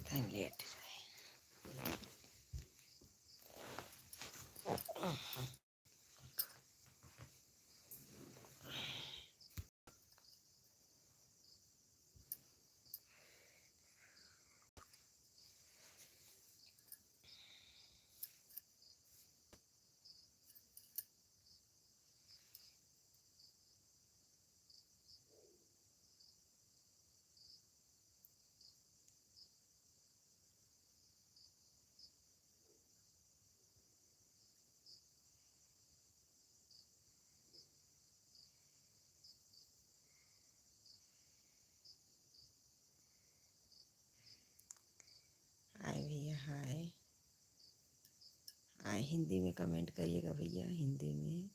Late हाय भैया हाय हाय। हिंदी में comment करिएगा भैया, हिंदी में।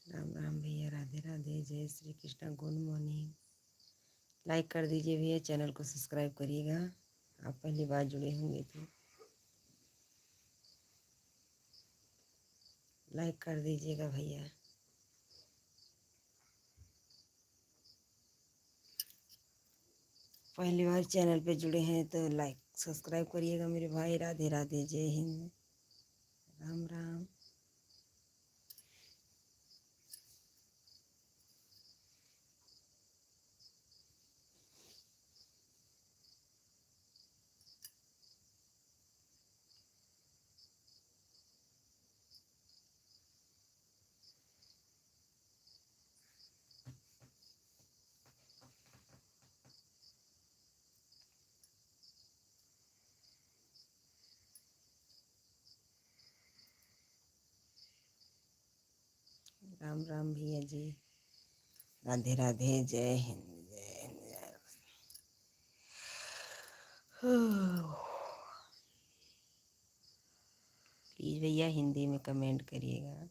राम राम भैया, राधे राधे, जय Shri Krishna, good morning. Like कर दीजिए भैया, चैनल को सब्सक्राइब करिएगा। आप पहली बार जुड़े होंगे तो लाइक कर दीजिएगा भैया। पहली बार चैनल पे जुड़े हैं तो लाइक सब्सक्राइब करिएगा मेरे भाई। राधे राधे, जय हिंद, राम राम। राम राम भैया जी, राधे राधे, जय हिंद, जय हिंद, जय। प्लीज़ भैया हिंदी में कमेंट करिएगा,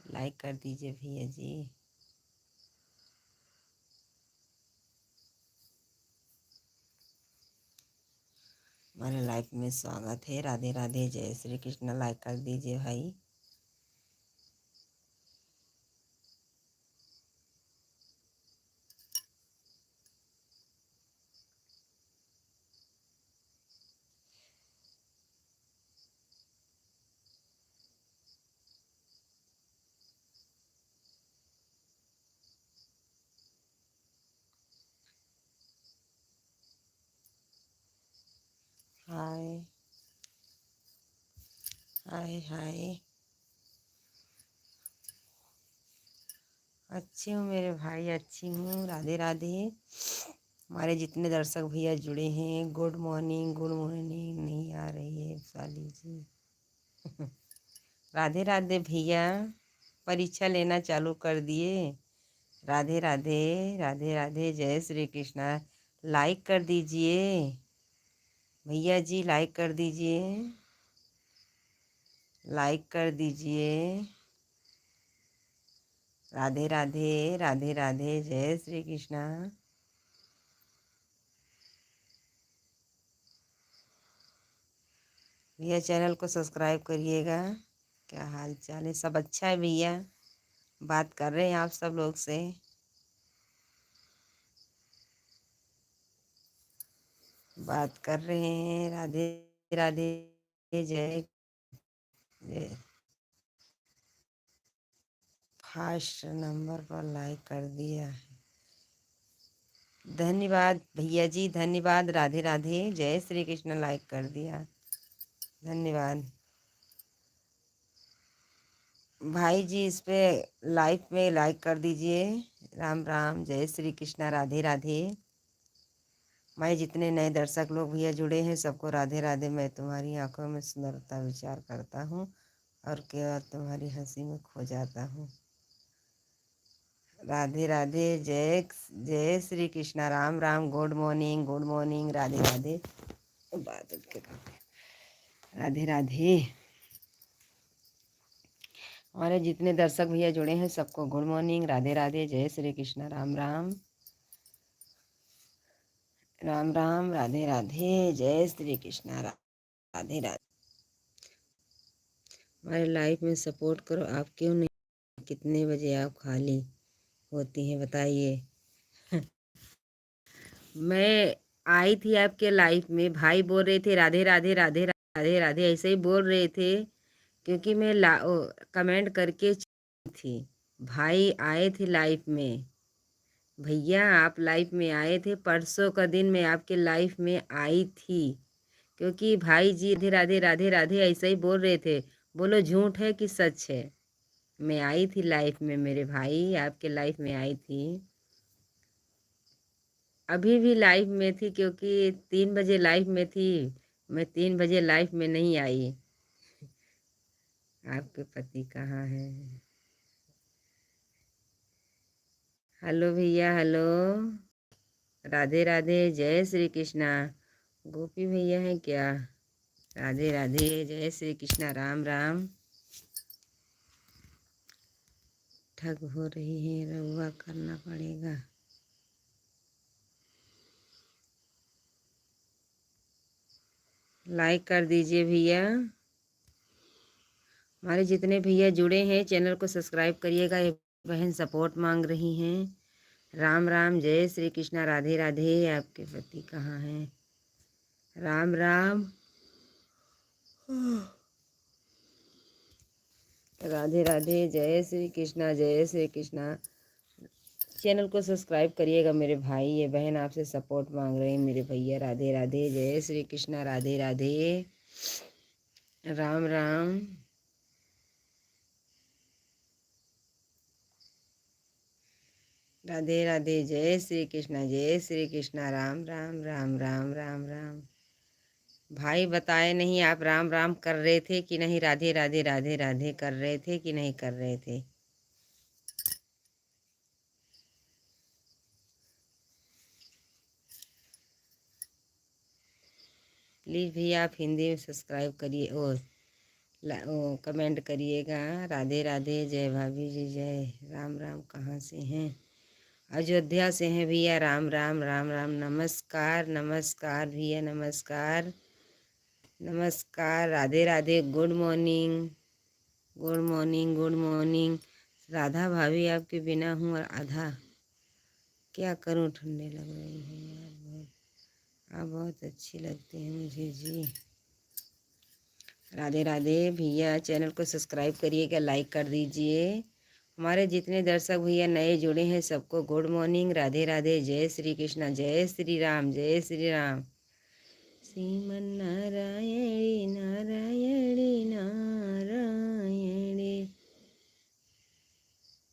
लाइक कर दीजिए भैया जी। हमारे लाइफ में स्वागत है। राधे राधे, जय श्री कृष्ण। लाइक कर दीजिए भाई। हाय हाय हाय। अच्छी हूँ मेरे भाई, अच्छी हूँ। राधे राधे। हमारे जितने दर्शक भैया जुड़े हैं, गुड मॉर्निंग, गुड मॉर्निंग। नहीं आ रही है साली जी। राधे राधे भैया, परीक्षा लेना चालू कर दिए। राधे राधे, राधे राधे, जय श्री कृष्णा। लाइक कर दीजिए भैया जी, लाइक कर दीजिए, लाइक कर दीजिए। राधे राधे, राधे राधे, जय श्री कृष्णा। भैया चैनल को सब्सक्राइब करिएगा। क्या हाल चाल है? सब अच्छा है भैया। बात कर रहे हैं आप सब लोग से। बात कर रहे हैं। राधे राधे, जय जय। फर्स्ट नंबर पर लाइक कर दिया है, धन्यवाद भैया जी, धन्यवाद। राधे राधे, जय श्री कृष्ण। लाइक कर दिया, धन्यवाद भाई जी। इस पे लाइव में लाइक कर दीजिए। राम राम, जय श्री कृष्णा, राधे राधे। मैं जितने नए दर्शक लोग भैया जुड़े हैं सबको राधे राधे। मैं तुम्हारी आंखों में सुंदरता विचार करता हूँ और केवल तुम्हारी हंसी में खो जाता हूँ। राधे राधे, जय जय Shri Krishna, Ram Ram, good morning, good morning. Radhe Radhe, बात के राधे राधे। हमारे जितने दर्शक भैया जुड़े हैं सबको गुड मॉर्निंग, राधे राधे, जय श्री कृष्णा, राम राम, राम राम, राधे राधे, जय श्री कृष्णा, राधे राधे। हमारे लाइफ में सपोर्ट करो। आप क्यों नहीं? कितने बजे आप खाली होती हैं बताइए। मैं आई थी आपके लाइफ में, भाई बोल रहे थे राधे राधे राधे राधे राधे, ऐसे ही बोल रहे थे क्योंकि मैं कमेंट करके थी। भाई आए थे लाइफ में, भैया आप लाइफ में आए थे, परसों का दिन मैं आपके लाइफ में आई थी क्योंकि भाई जी राधे राधे राधे राधे ऐसे ही बोल रहे थे। बोलो झूठ है कि सच है? मैं आई थी लाइफ में मेरे भाई, आपके लाइफ में आई थी। अभी भी लाइफ में थी क्योंकि 3 बजे लाइफ में थी, मैं 3 बजे लाइफ में नहीं आई। आपके पति कहाँ हैं? हेलो भैया, हेलो, राधे राधे, जय श्री कृष्णा। गोपी भैया हैं क्या? राधे राधे, जय श्री कृष्णा, राम राम। ठग हो रही है, रहुआ करना पड़ेगा। लाइक कर दीजिए भैया। हमारे जितने भैया जुड़े हैं चैनल को सब्सक्राइब करिएगा। ये बहन सपोर्ट मांग रही हैं। राम राम, जय श्री कृष्णा, राधे राधे। आपके पति कहाँ हैं? राम राम, राधे राधे, जय श्री कृष्णा, जय श्री कृष्णा। चैनल को सब्सक्राइब करिएगा मेरे भाई। ये बहन आपसे सपोर्ट मांग रहे हैं मेरे भैया। राधे राधे, जय श्री कृष्णा, राधे राधे, राम राम। राधे राधे, जय श्री कृष्णा, जय श्री कृष्णा, राम राम राम राम राम राम। भाई बताए नहीं, आप राम राम कर रहे थे कि नहीं? राधे राधे राधे राधे कर रहे थे कि नहीं कर रहे थे? प्लीज़ भैया आप हिंदी में सब्सक्राइब करिए और कमेंट करिएगा। राधे राधे, जय भाभी जी, जय। राम राम कहाँ से हैं? अयोध्या से हैं भैया। राम राम राम राम, नमस्कार नमस्कार भैया, नमस्कार नमस्कार, Radhe Radhe, good morning, good morning, good morning. Radha भाभी आपके बिना हूँ और आधा, क्या करूँ, ठंडे लग रही है यार बहुत। आप बहुत अच्छी लगती हैं मुझे जी। राधे राधे भैया, चैनल को सब्सक्राइब करिएगा, लाइक कर दीजिए। हमारे जितने दर्शक भैया नए जुड़े हैं सबको गुड मॉर्निंग, राधे राधे, जय श्री कृष्णा, जय श्री राम, जय श्री राम। श्रीमन नारायणी नारायणी नारायणी,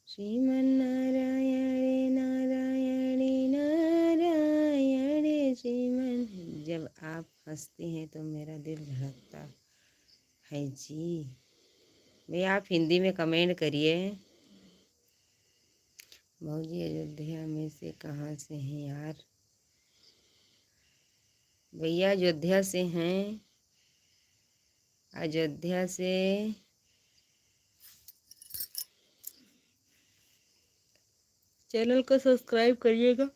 श्रीमन नारायणी नारायणी नारायणी, श्रीमन। जब आप हंसती हैं तो मेरा दिल धड़कता है जी। भैया आप हिंदी में कमेंट करिए। भौजी अयोध्या में से कहाँ से हैं यार? भैया अयोध्या से हैं, अयोध्या से। चैनल को सब्सक्राइब करिएगा।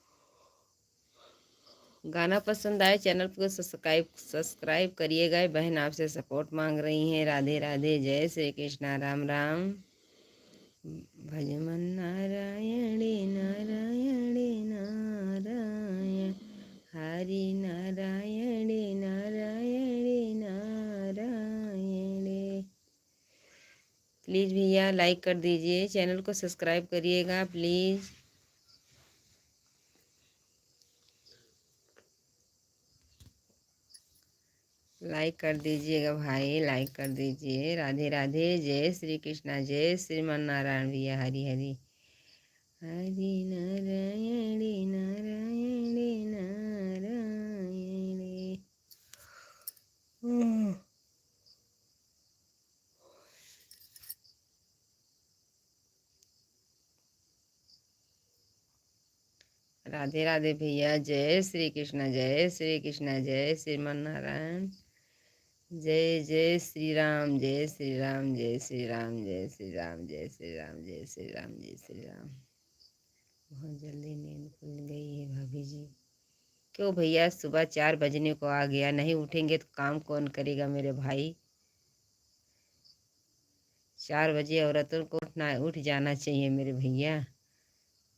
गाना पसंद आए चैनल को सब्सक्राइब करिएगा। बहन आपसे सपोर्ट मांग रही हैं। राधे राधे, जय श्री कृष्णा, राम राम। भजमन नारायणी नारायणी नारायण, हरि नारायणी नारायणी नारायणी। प्लीज़ भैया लाइक कर दीजिए, चैनल को सब्सक्राइब करिएगा प्लीज़। लाइक कर दीजिएगा भाई, लाइक कर दीजिए। राधे राधे, जय श्री कृष्णा, जय श्रीमन नारायण भैया। हरि हरि, हरि नारायणी नारायणी नारायणी। राधे राधे भैया, जय श्री कृष्णा, जय श्री कृष्णा, जय श्रीमन नारायण, जय जय श्री राम, जय श्री राम, जय श्री राम, जय श्री राम, जय श्री राम, जय श्री राम, जय श्री राम। बहुत जल्दी नींद खुल गई है भाभी जी। क्यों भैया, सुबह 4 बजने को आ गया, नहीं उठेंगे तो काम कौन करेगा मेरे भाई? 4 बजे औरतों को उठ जाना चाहिए मेरे भैया।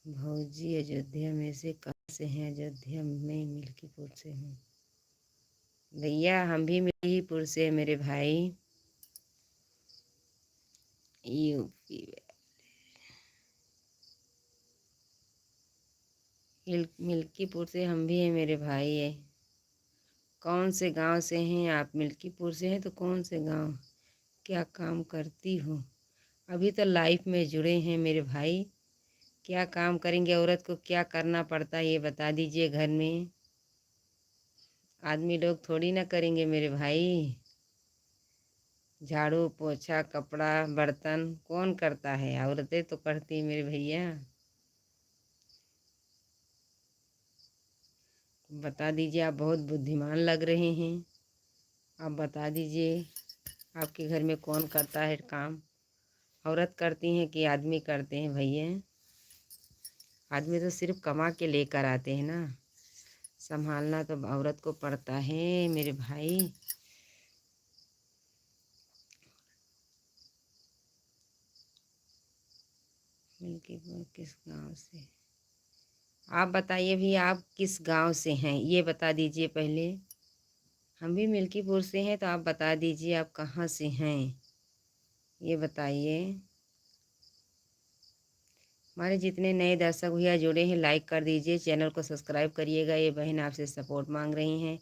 भौजी अयोध्या में से से हैं, अयोध्या में मिल्कीपुर से हूँ। भैया हम भी मिल्कीपुर से, मेरे भाई। यूपी मिल्कीपुर से हम भी हैं, मेरे भाई है। कौन से गांव से हैं आप? मिल्कीपुर से हैं तो कौन से गांव? क्या काम करती हो? अभी तो लाइफ में जुड़े हैं मेरे भाई। क्या काम करेंगे? औरत को क्या करना पड़ता है ये बता दीजिए। घर में आदमी लोग थोड़ी ना करेंगे मेरे भाई। झाड़ू पोछा कपड़ा बर्तन कौन करता है? औरतें तो करती मेरे भैया। बता दीजिए, आप बहुत बुद्धिमान लग रहे हैं। आप बता दीजिए, आपके घर में कौन करता है काम? औरत करती हैं कि आदमी करते हैं भैया? आदमी तो सिर्फ कमा के लेकर आते हैं ना, संभालना तो औरत को पड़ता है मेरे भाई। मिल्कीपुर किस गांव से? आप बताइए भी, आप किस गांव से हैं ये बता दीजिए पहले। हम भी मिल्कीपुर से हैं, तो आप बता दीजिए आप कहाँ से हैं ये बताइए। हमारे जितने नए दर्शक भैया जुड़े हैं लाइक कर दीजिए, चैनल को सब्सक्राइब करिएगा। ये बहन आपसे सपोर्ट मांग रही हैं।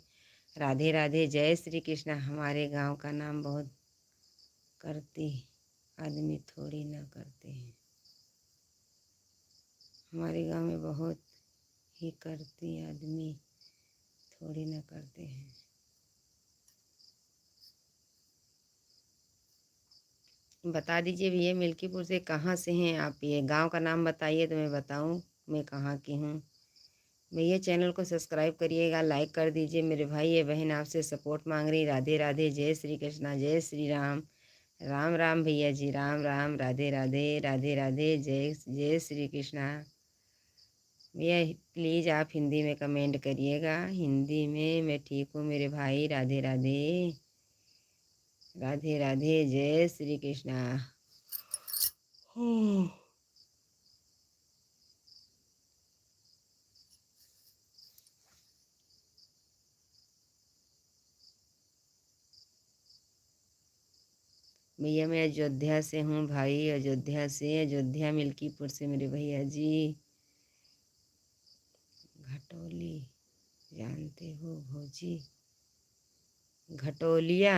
राधे राधे, जय श्री कृष्ण। हमारे गांव का नाम बहुत करती आदमी थोड़ी ना करते हैं। हमारे गांव में बहुत ही करती आदमी थोड़ी ना करते हैं। बता दीजिए भैया, मिल्कीपुर से कहाँ से हैं आप? ये गांव का नाम बताइए तो मैं बताऊं मैं कहाँ की हूँ। भैया चैनल को सब्सक्राइब करिएगा, लाइक कर दीजिए मेरे भाई। ये बहन आपसे सपोर्ट मांग रही। राधे राधे, जय श्री कृष्णा, जय श्री राम। राम राम भैया जी, राम राम। राधे राधे, राधे राधे, जय जय श्री कृष्णा। भैया प्लीज़ आप हिंदी में कमेंट करिएगा। हिंदी में मैं ठीक हूँ मेरे भाई। राधे राधे, राधे राधे, जय श्री कृष्णा। भैया मैं अयोध्या से हूँ भाई, अयोध्या से, अयोध्या मिल्कीपुर से मेरे भैया जी। घटोली जानते हो भौजी? घटोलिया।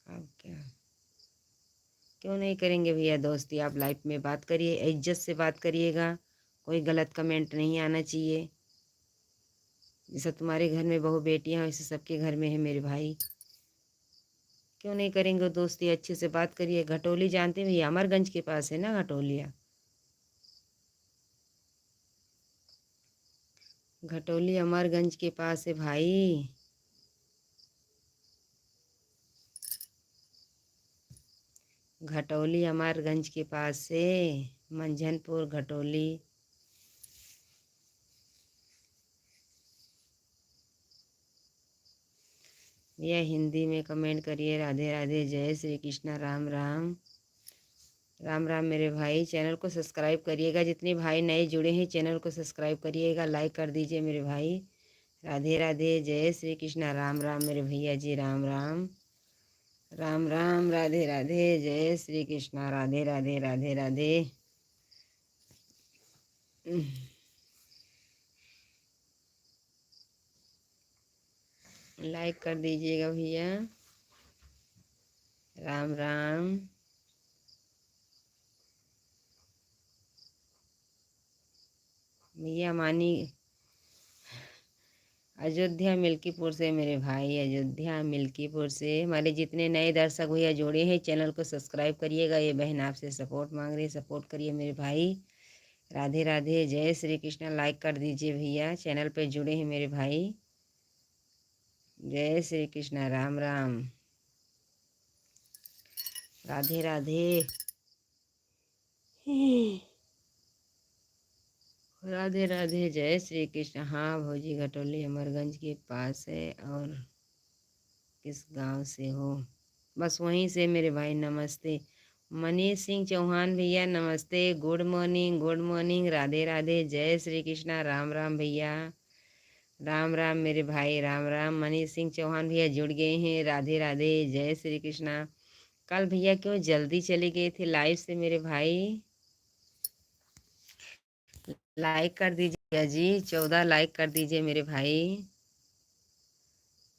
अब क्या, क्यों नहीं करेंगे भैया दोस्ती? आप लाइफ में बात करिए, इज्जत से बात करिएगा। कोई गलत कमेंट नहीं आना चाहिए। जैसा तुम्हारे घर में बहू बेटियाँ वैसे सबके घर में है मेरे भाई। क्यों नहीं करेंगे दोस्ती? अच्छे से बात करिए। घटोली जानते हैं भैया? अमरगंज के पास है ना घटोलिया? घटोली अमरगंज के पास है भाई। घटोली अमरगंज के पास से, मंझनपुर घटोली। यह हिंदी में कमेंट करिए। राधे राधे, जय श्री कृष्णा, राम राम। राम राम मेरे भाई। चैनल को सब्सक्राइब करिएगा। जितने भाई नए जुड़े हैं चैनल को सब्सक्राइब करिएगा, लाइक कर दीजिए मेरे भाई। राधे राधे, जय श्री कृष्णा, राम राम मेरे भैया जी, राम राम। राम राम, राधे राधे, जय श्री कृष्णा, राधे राधे, राधे राधे। लाइक कर दीजिएगा भैया। राम राम। भैया मानी अयोध्या मिल्कीपुर से मेरे भाई, अयोध्या मिल्कीपुर से। हमारे जितने नए दर्शक भैया जोड़े हैं चैनल को सब्सक्राइब करिएगा। ये बहन आपसे सपोर्ट मांग रही है, सपोर्ट करिए मेरे भाई। राधे राधे, जय श्री कृष्ण। लाइक कर दीजिए भैया, चैनल पे जुड़े हैं मेरे भाई। जय श्री कृष्ण, राम राम। राधे राधे। राधे राधे, जय श्री कृष्ण। हाँ भौजी, घटोली अमरगंज के पास है। और किस गांव से हो? बस वहीं से मेरे भाई, नमस्ते। मनीष सिंह चौहान भैया नमस्ते, good morning, good morning, Radhe Radhe, जय श्री कृष्णा, राम राम भैया, राम राम मेरे भाई, राम राम। मनीष सिंह चौहान भैया जुड़ गए हैं, राधे राधे, जय श्री कृष्णा। कल भैया क्यों जल्दी चले गए थे लाइव से मेरे भाई? लाइक कर दीजिए भैया जी, 14 लाइक कर दीजिए मेरे भाई,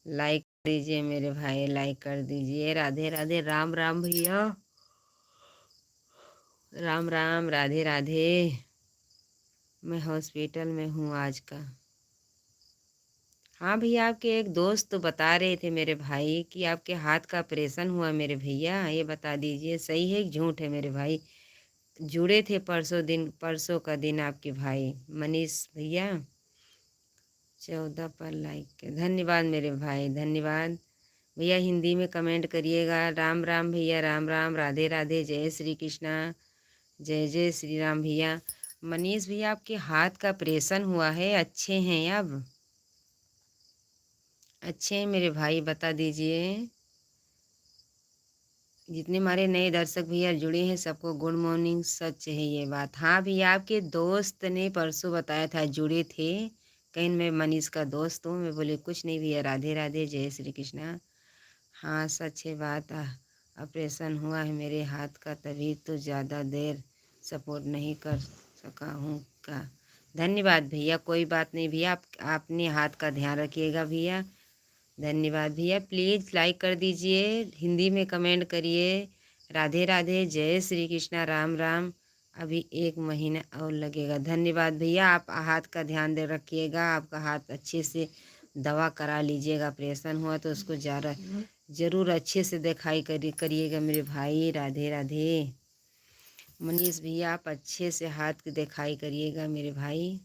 लाइक दीजिए मेरे भाई, लाइक कर दीजिए। राधे राधे, राम राम भैया, राम राम, राधे राधे। मैं हॉस्पिटल में हूँ आज का। हाँ भैया, आपके एक दोस्त तो बता रहे थे मेरे भाई कि आपके हाथ का ऑपरेशन हुआ मेरे भैया, ये बता दीजिए सही है कि झूठ है मेरे भाई? जुड़े थे परसों का दिन आपके भाई मनीष भैया। 14 पर लाइक के धन्यवाद मेरे भाई, धन्यवाद भैया। हिंदी में कमेंट करिएगा। राम राम भैया, राम राम, राधे राधे, जय श्री कृष्णा, जय जय श्री राम भैया। मनीष भैया, आपके हाथ का ऑपरेशन हुआ है, अच्छे हैं अब? अच्छे हैं मेरे भाई, बता दीजिए। जितने हमारे नए दर्शक भैया जुड़े हैं सबको गुड मॉर्निंग। सच है ये बात। हाँ भैया, आपके दोस्त ने परसों बताया था जुड़े थे। कहीं मैं मनीष का दोस्त हूँ, मैं बोले कुछ नहीं भैया, राधे राधे, जय श्री कृष्णा। हाँ सच है बात। ऑपरेशन हुआ है मेरे हाथ का, तभी तो ज़्यादा देर सपोर्ट नहीं कर सका हूँ का। धन्यवाद भैया, कोई बात नहीं भैया, आप अपने हाथ का ध्यान रखिएगा भैया। धन्यवाद भैया, प्लीज़ लाइक कर दीजिए, हिंदी में कमेंट करिए। राधे राधे, जय श्री कृष्णा, राम राम। अभी 1 महीना और लगेगा। धन्यवाद भैया, आप हाथ का ध्यान दे रखिएगा, आपका हाथ अच्छे से दवा करा लीजिएगा। ऑपरेशन हुआ तो उसको ज़रूर अच्छे से दिखाई करिएगा मेरे भाई। राधे राधे मनीष भैया, आप अच्छे से हाथ की दिखाई करिएगा मेरे भाई।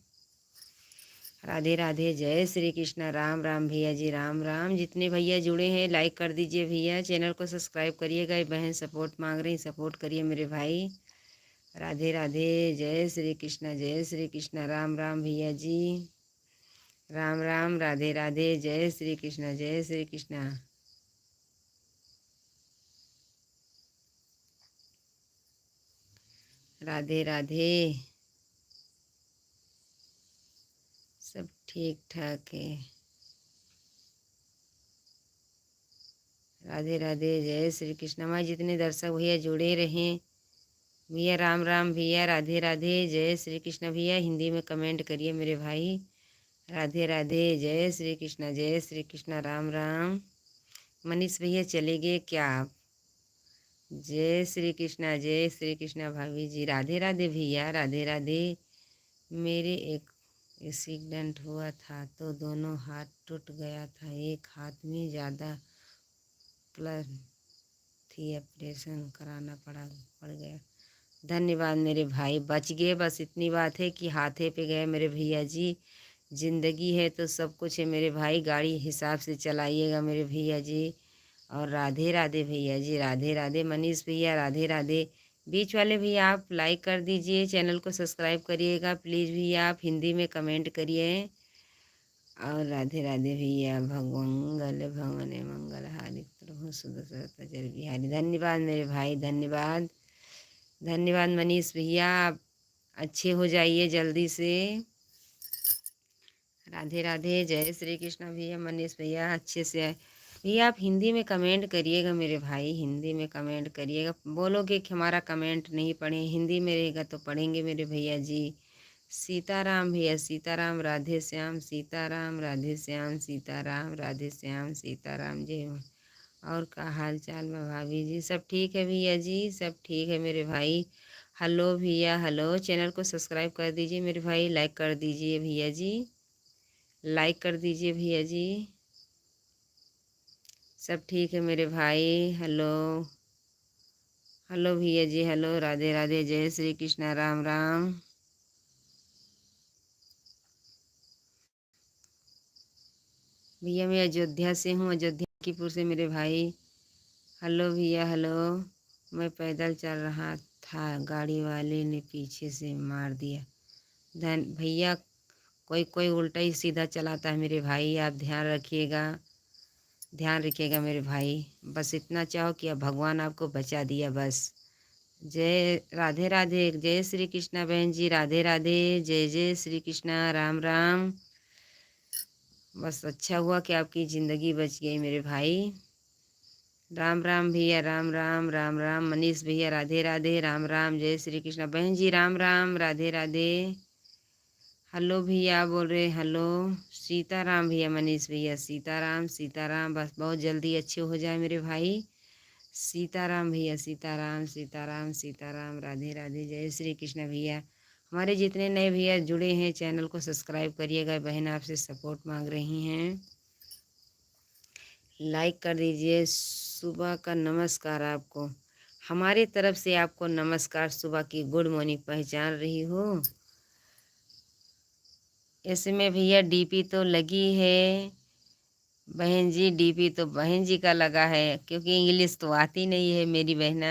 राधे राधे, जय श्री कृष्णा, राम राम भैया जी, राम राम। जितने भैया जुड़े हैं लाइक कर दीजिए भैया, चैनल को सब्सक्राइब करिएगा। बहन सपोर्ट मांग रही, सपोर्ट करिए मेरे भाई। राधे राधे, जय श्री कृष्णा, जय श्री कृष्णा, राम राम भैया जी, राम राम, राधे राधे, जय श्री कृष्णा, जय श्री कृष्णा। राधे राधे, सब ठीक ठाक है। राधे राधे, जय श्री कृष्ण। हमारे जितने दर्शक भैया जुड़े रहें भैया, राम राम भैया, राधे राधे, जय श्री कृष्ण भैया। हिंदी में कमेंट करिए मेरे भाई। राधे राधे, जय श्री कृष्ण, जय श्री कृष्ण, राम राम। मनीष भैया चले गए क्या आप? जय श्री कृष्णा, जय श्री कृष्णा भाभी जी, राधे राधे भैया, राधे राधे। मेरे एक एक्सीडेंट हुआ था तो दोनों हाथ टूट गया था, एक हाथ में ज़्यादा प्लस थी, ऑपरेशन कराना पड़ गया। धन्यवाद मेरे भाई, बच गए। बस इतनी बात है कि हाथे पे गए मेरे भैया जी। ज़िंदगी है तो सब कुछ है मेरे भाई, गाड़ी हिसाब से चलाइएगा मेरे भैया जी। और राधे राधे भैया जी, राधे राधे। मनीष भैया राधे राधे। बीच वाले भैया आप लाइक कर दीजिए, चैनल को सब्सक्राइब करिएगा प्लीज़ भैया, आप हिंदी में कमेंट करिए। और राधे राधे भैया, भगवंगल भवने मंगल हारिक प्रभु सुदशरथ जय बिहारी। धन्यवाद मेरे भाई, धन्यवाद, धन्यवाद मनीष भैया, आप अच्छे हो जाइए जल्दी से। राधे राधे, जय श्री कृष्ण भैया। मनीष भैया अच्छे से भैया आप हिंदी में कमेंट करिएगा मेरे भाई, हिंदी में कमेंट करिएगा। बोलोगे कि हमारा कमेंट नहीं पढ़े, हिंदी में रहेगा तो पढ़ेंगे मेरे भैया जी। सीताराम भैया, सीताराम, राधे श्याम, सीताराम, राधे श्याम, सीताराम, राधे श्याम, सीताराम जय हो। और का हाल चाल में भाभी जी? सब ठीक है भैया जी, सब ठीक है मेरे भाई। हेलो भैया, हेलो। चैनल को सब्सक्राइब कर दीजिए मेरे भाई, लाइक कर दीजिए भैया जी, लाइक कर दीजिए भैया जी। सब ठीक है मेरे भाई। हेलो, हेलो भैया जी, हेलो। राधे राधे, जय श्री कृष्णा, राम राम। भैया मैं अयोध्या से हूँ, अयोध्याकीपुर से मेरे भाई। हेलो भैया, हेलो। मैं पैदल चल रहा था, गाड़ी वाले ने पीछे से मार दिया। भैया कोई कोई उल्टा ही सीधा चलाता है मेरे भाई, आप ध्यान रखिएगा, ध्यान रखिएगा मेरे भाई। बस इतना चाहो कि अब भगवान आपको बचा दिया बस। जय राधे राधे, जय श्री कृष्णा बहन जी, राधे राधे, जय जय श्री कृष्णा, राम राम। बस अच्छा हुआ कि आपकी ज़िंदगी बच गई मेरे भाई। राम राम भैया, राम राम, राम राम। मनीष भैया राधे राधे, राम राम, जय श्री कृष्णा बहन जी, राम राम, राधे राधे। हेलो भैया बोल रहे, हेलो। सीताराम भैया, मनीष भैया, सीताराम सीताराम, बस बहुत जल्दी अच्छे हो जाए मेरे भाई। सीताराम भैया, सीताराम सीताराम सीताराम, राधे राधे, जय श्री कृष्ण भैया। हमारे जितने नए भैया जुड़े हैं चैनल को सब्सक्राइब करिएगा। बहन आपसे सपोर्ट मांग रही हैं, लाइक कर दीजिए। सुबह का नमस्कार आपको, हमारे तरफ से आपको नमस्कार। सुबह की गुड मॉर्निंग पहचान रही हो। ऐसे में भैया डीपी तो लगी है बहन जी, डीपी तो बहन जी का लगा है, क्योंकि इंग्लिश तो आती नहीं है मेरी बहना।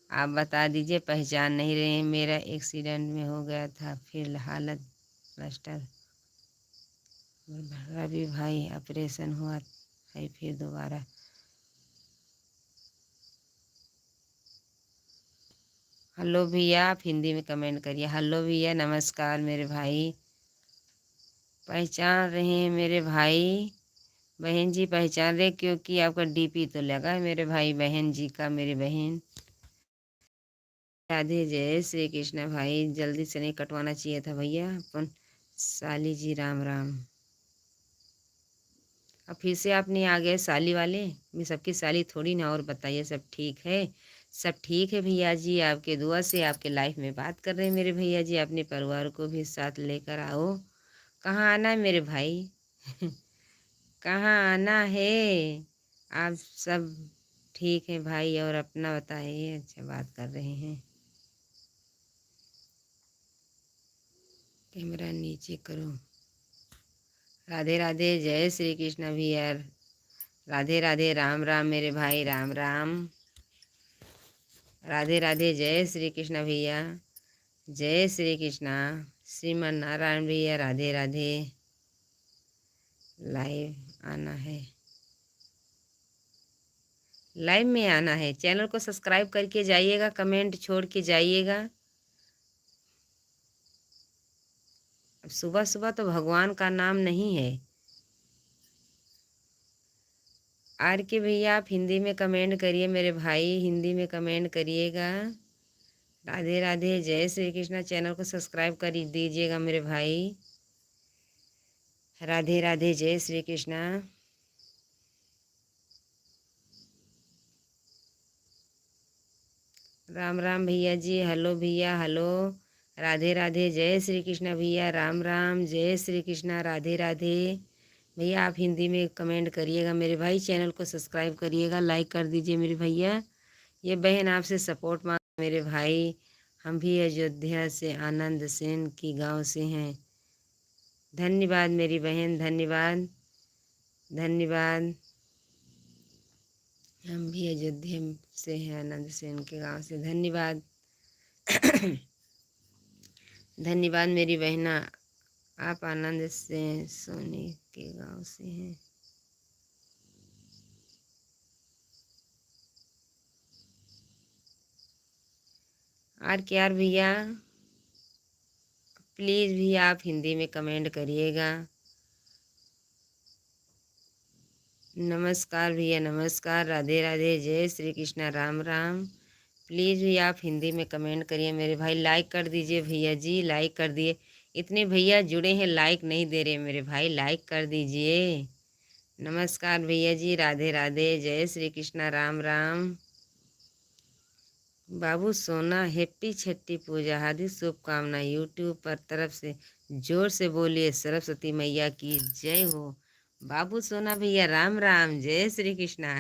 आप बता दीजिए, पहचान नहीं रहे हैं। मेरा एक्सीडेंट में हो गया था, फिर हालत प्लास्टर। रवि भाई ऑपरेशन हुआ है फिर दोबारा। हेलो भैया, आप हिंदी में कमेंट करिए। हेलो भैया, नमस्कार मेरे भाई। पहचान रहे हैं मेरे भाई, बहन जी पहचान रहे, क्योंकि आपका डीपी तो लगा है मेरे भाई, बहन जी का, मेरी बहन। राधे, जय श्री कृष्ण भाई। जल्दी से नहीं कटवाना चाहिए था भैया अपन। साली जी, राम राम। अब फिर से आप नहीं आ गए साली वाले। मैं सबकी साली थोड़ी ना। और बताइए, सब ठीक है? सब ठीक है भैया जी, आपके दुआ से आपके लाइफ में बात कर रहे हैं मेरे भैया जी। अपने परिवार को भी साथ लेकर आओ। कहाँ आना है मेरे भाई? कहाँ आना है? आप सब ठीक है भाई? और अपना बताइए। अच्छा, बात कर रहे हैं। कैमरा नीचे करो। राधे राधे, जय श्री कृष्ण भैया। राधे राधे, राम राम मेरे भाई, राम राम। राधे राधे, जय श्री कृष्ण भैया, जय श्री कृष्णा। श्रीमन नारायण भैया, राधे राधे। लाइव आना है, लाइव में आना है। चैनल को सब्सक्राइब करके जाइएगा, कमेंट छोड़ के जाइएगा। अब सुबह सुबह तो भगवान का नाम नहीं है। आर के भैया, आप हिंदी में कमेंट करिए मेरे भाई, हिंदी में कमेंट करिएगा। राधे राधे, जय श्री कृष्णा। चैनल को सब्सक्राइब कर दीजिएगा मेरे भाई। राधे राधे, जय श्री कृष्णा। राम राम भैया जी, हेलो भैया, हेलो। राधे राधे, जय श्री कृष्णा भैया, राम राम, जय श्री कृष्णा, राधे राधे। भैया आप हिंदी में कमेंट करिएगा मेरे भाई। चैनल को सब्सक्राइब करिएगा, लाइक कर दीजिए मेरे भैया। ये बहन आपसे सपोर्ट मांग मेरे भाई। हम भी अयोध्या से आनंद सेन की गांव से हैं। धन्यवाद मेरी बहन, धन्यवाद धन्यवाद। हम भी अयोध्या से हैं, आनंद सेन के गांव से। धन्यवाद। धन्यवाद मेरी बहना, आप आनंद से सोनी के गांव से हैं। आर के आर भैया, प्लीज़ भी आप हिंदी में कमेंट करिएगा। नमस्कार भैया, नमस्कार। राधे राधे, जय श्री कृष्णा, राम राम। प्लीज़ भी आप हिंदी में कमेंट करिए मेरे भाई। लाइक कर दीजिए भैया जी, लाइक कर दिए। इतने भैया जुड़े हैं, लाइक नहीं दे रहे मेरे भाई, लाइक कर दीजिए। नमस्कार भैया जी, राधे राधे, जय श्री कृष्णा, राम राम। बाबू सोना, हैप्पी छठी पूजा, हार्दिक शुभकामना। यूट्यूब पर तरफ से जोर से बोलिए, सरस्वती मैया की जय हो। बाबू सोना भैया, राम राम, जय श्री कृष्णा,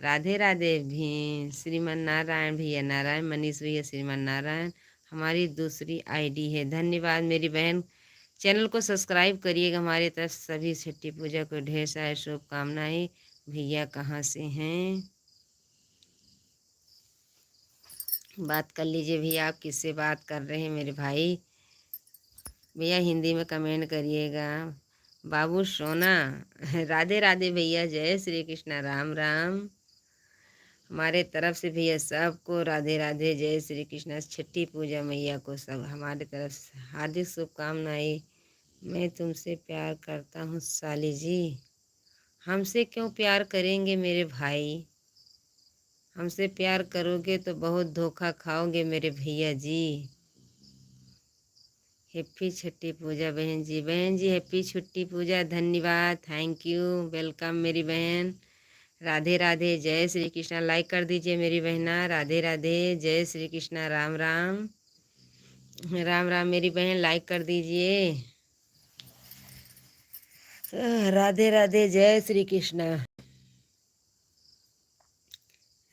राधे राधे भी। श्रीमन नारायण भैया, नारायण। मनीष भैया, श्रीमन नारायण हमारी दूसरी आईडी है। धन्यवाद मेरी बहन। चैनल को सब्सक्राइब करिएगा। हमारी तरफ सभी छठी पूजा को ढेर सारी शुभकामनाएं। भैया कहाँ से हैं? बात कर लीजिए भैया, आप किससे बात कर रहे हैं मेरे भाई? भैया हिंदी में कमेंट करिएगा। बाबू सोना, राधे राधे भैया, जय श्री कृष्णा, राम राम। हमारे तरफ से भैया सबको राधे राधे, जय श्री कृष्ण। छठी पूजा मैया को सब हमारे तरफ से हार्दिक शुभकामनाएं। मैं तुमसे प्यार करता हूँ साली जी। हमसे क्यों प्यार करेंगे मेरे भाई? हमसे प्यार करोगे तो बहुत धोखा खाओगे मेरे भैया जी। हैप्पी छठी पूजा बहन जी। बहन जी हैप्पी छठी पूजा, धन्यवाद, थैंक यू, वेलकम मेरी बहन। राधे राधे, जय श्री कृष्णा। लाइक कर दीजिए मेरी बहना। राधे राधे, जय श्री कृष्णा, राम राम। राम राम मेरी बहन, लाइक कर दीजिए। राधे राधे, जय श्री कृष्णा।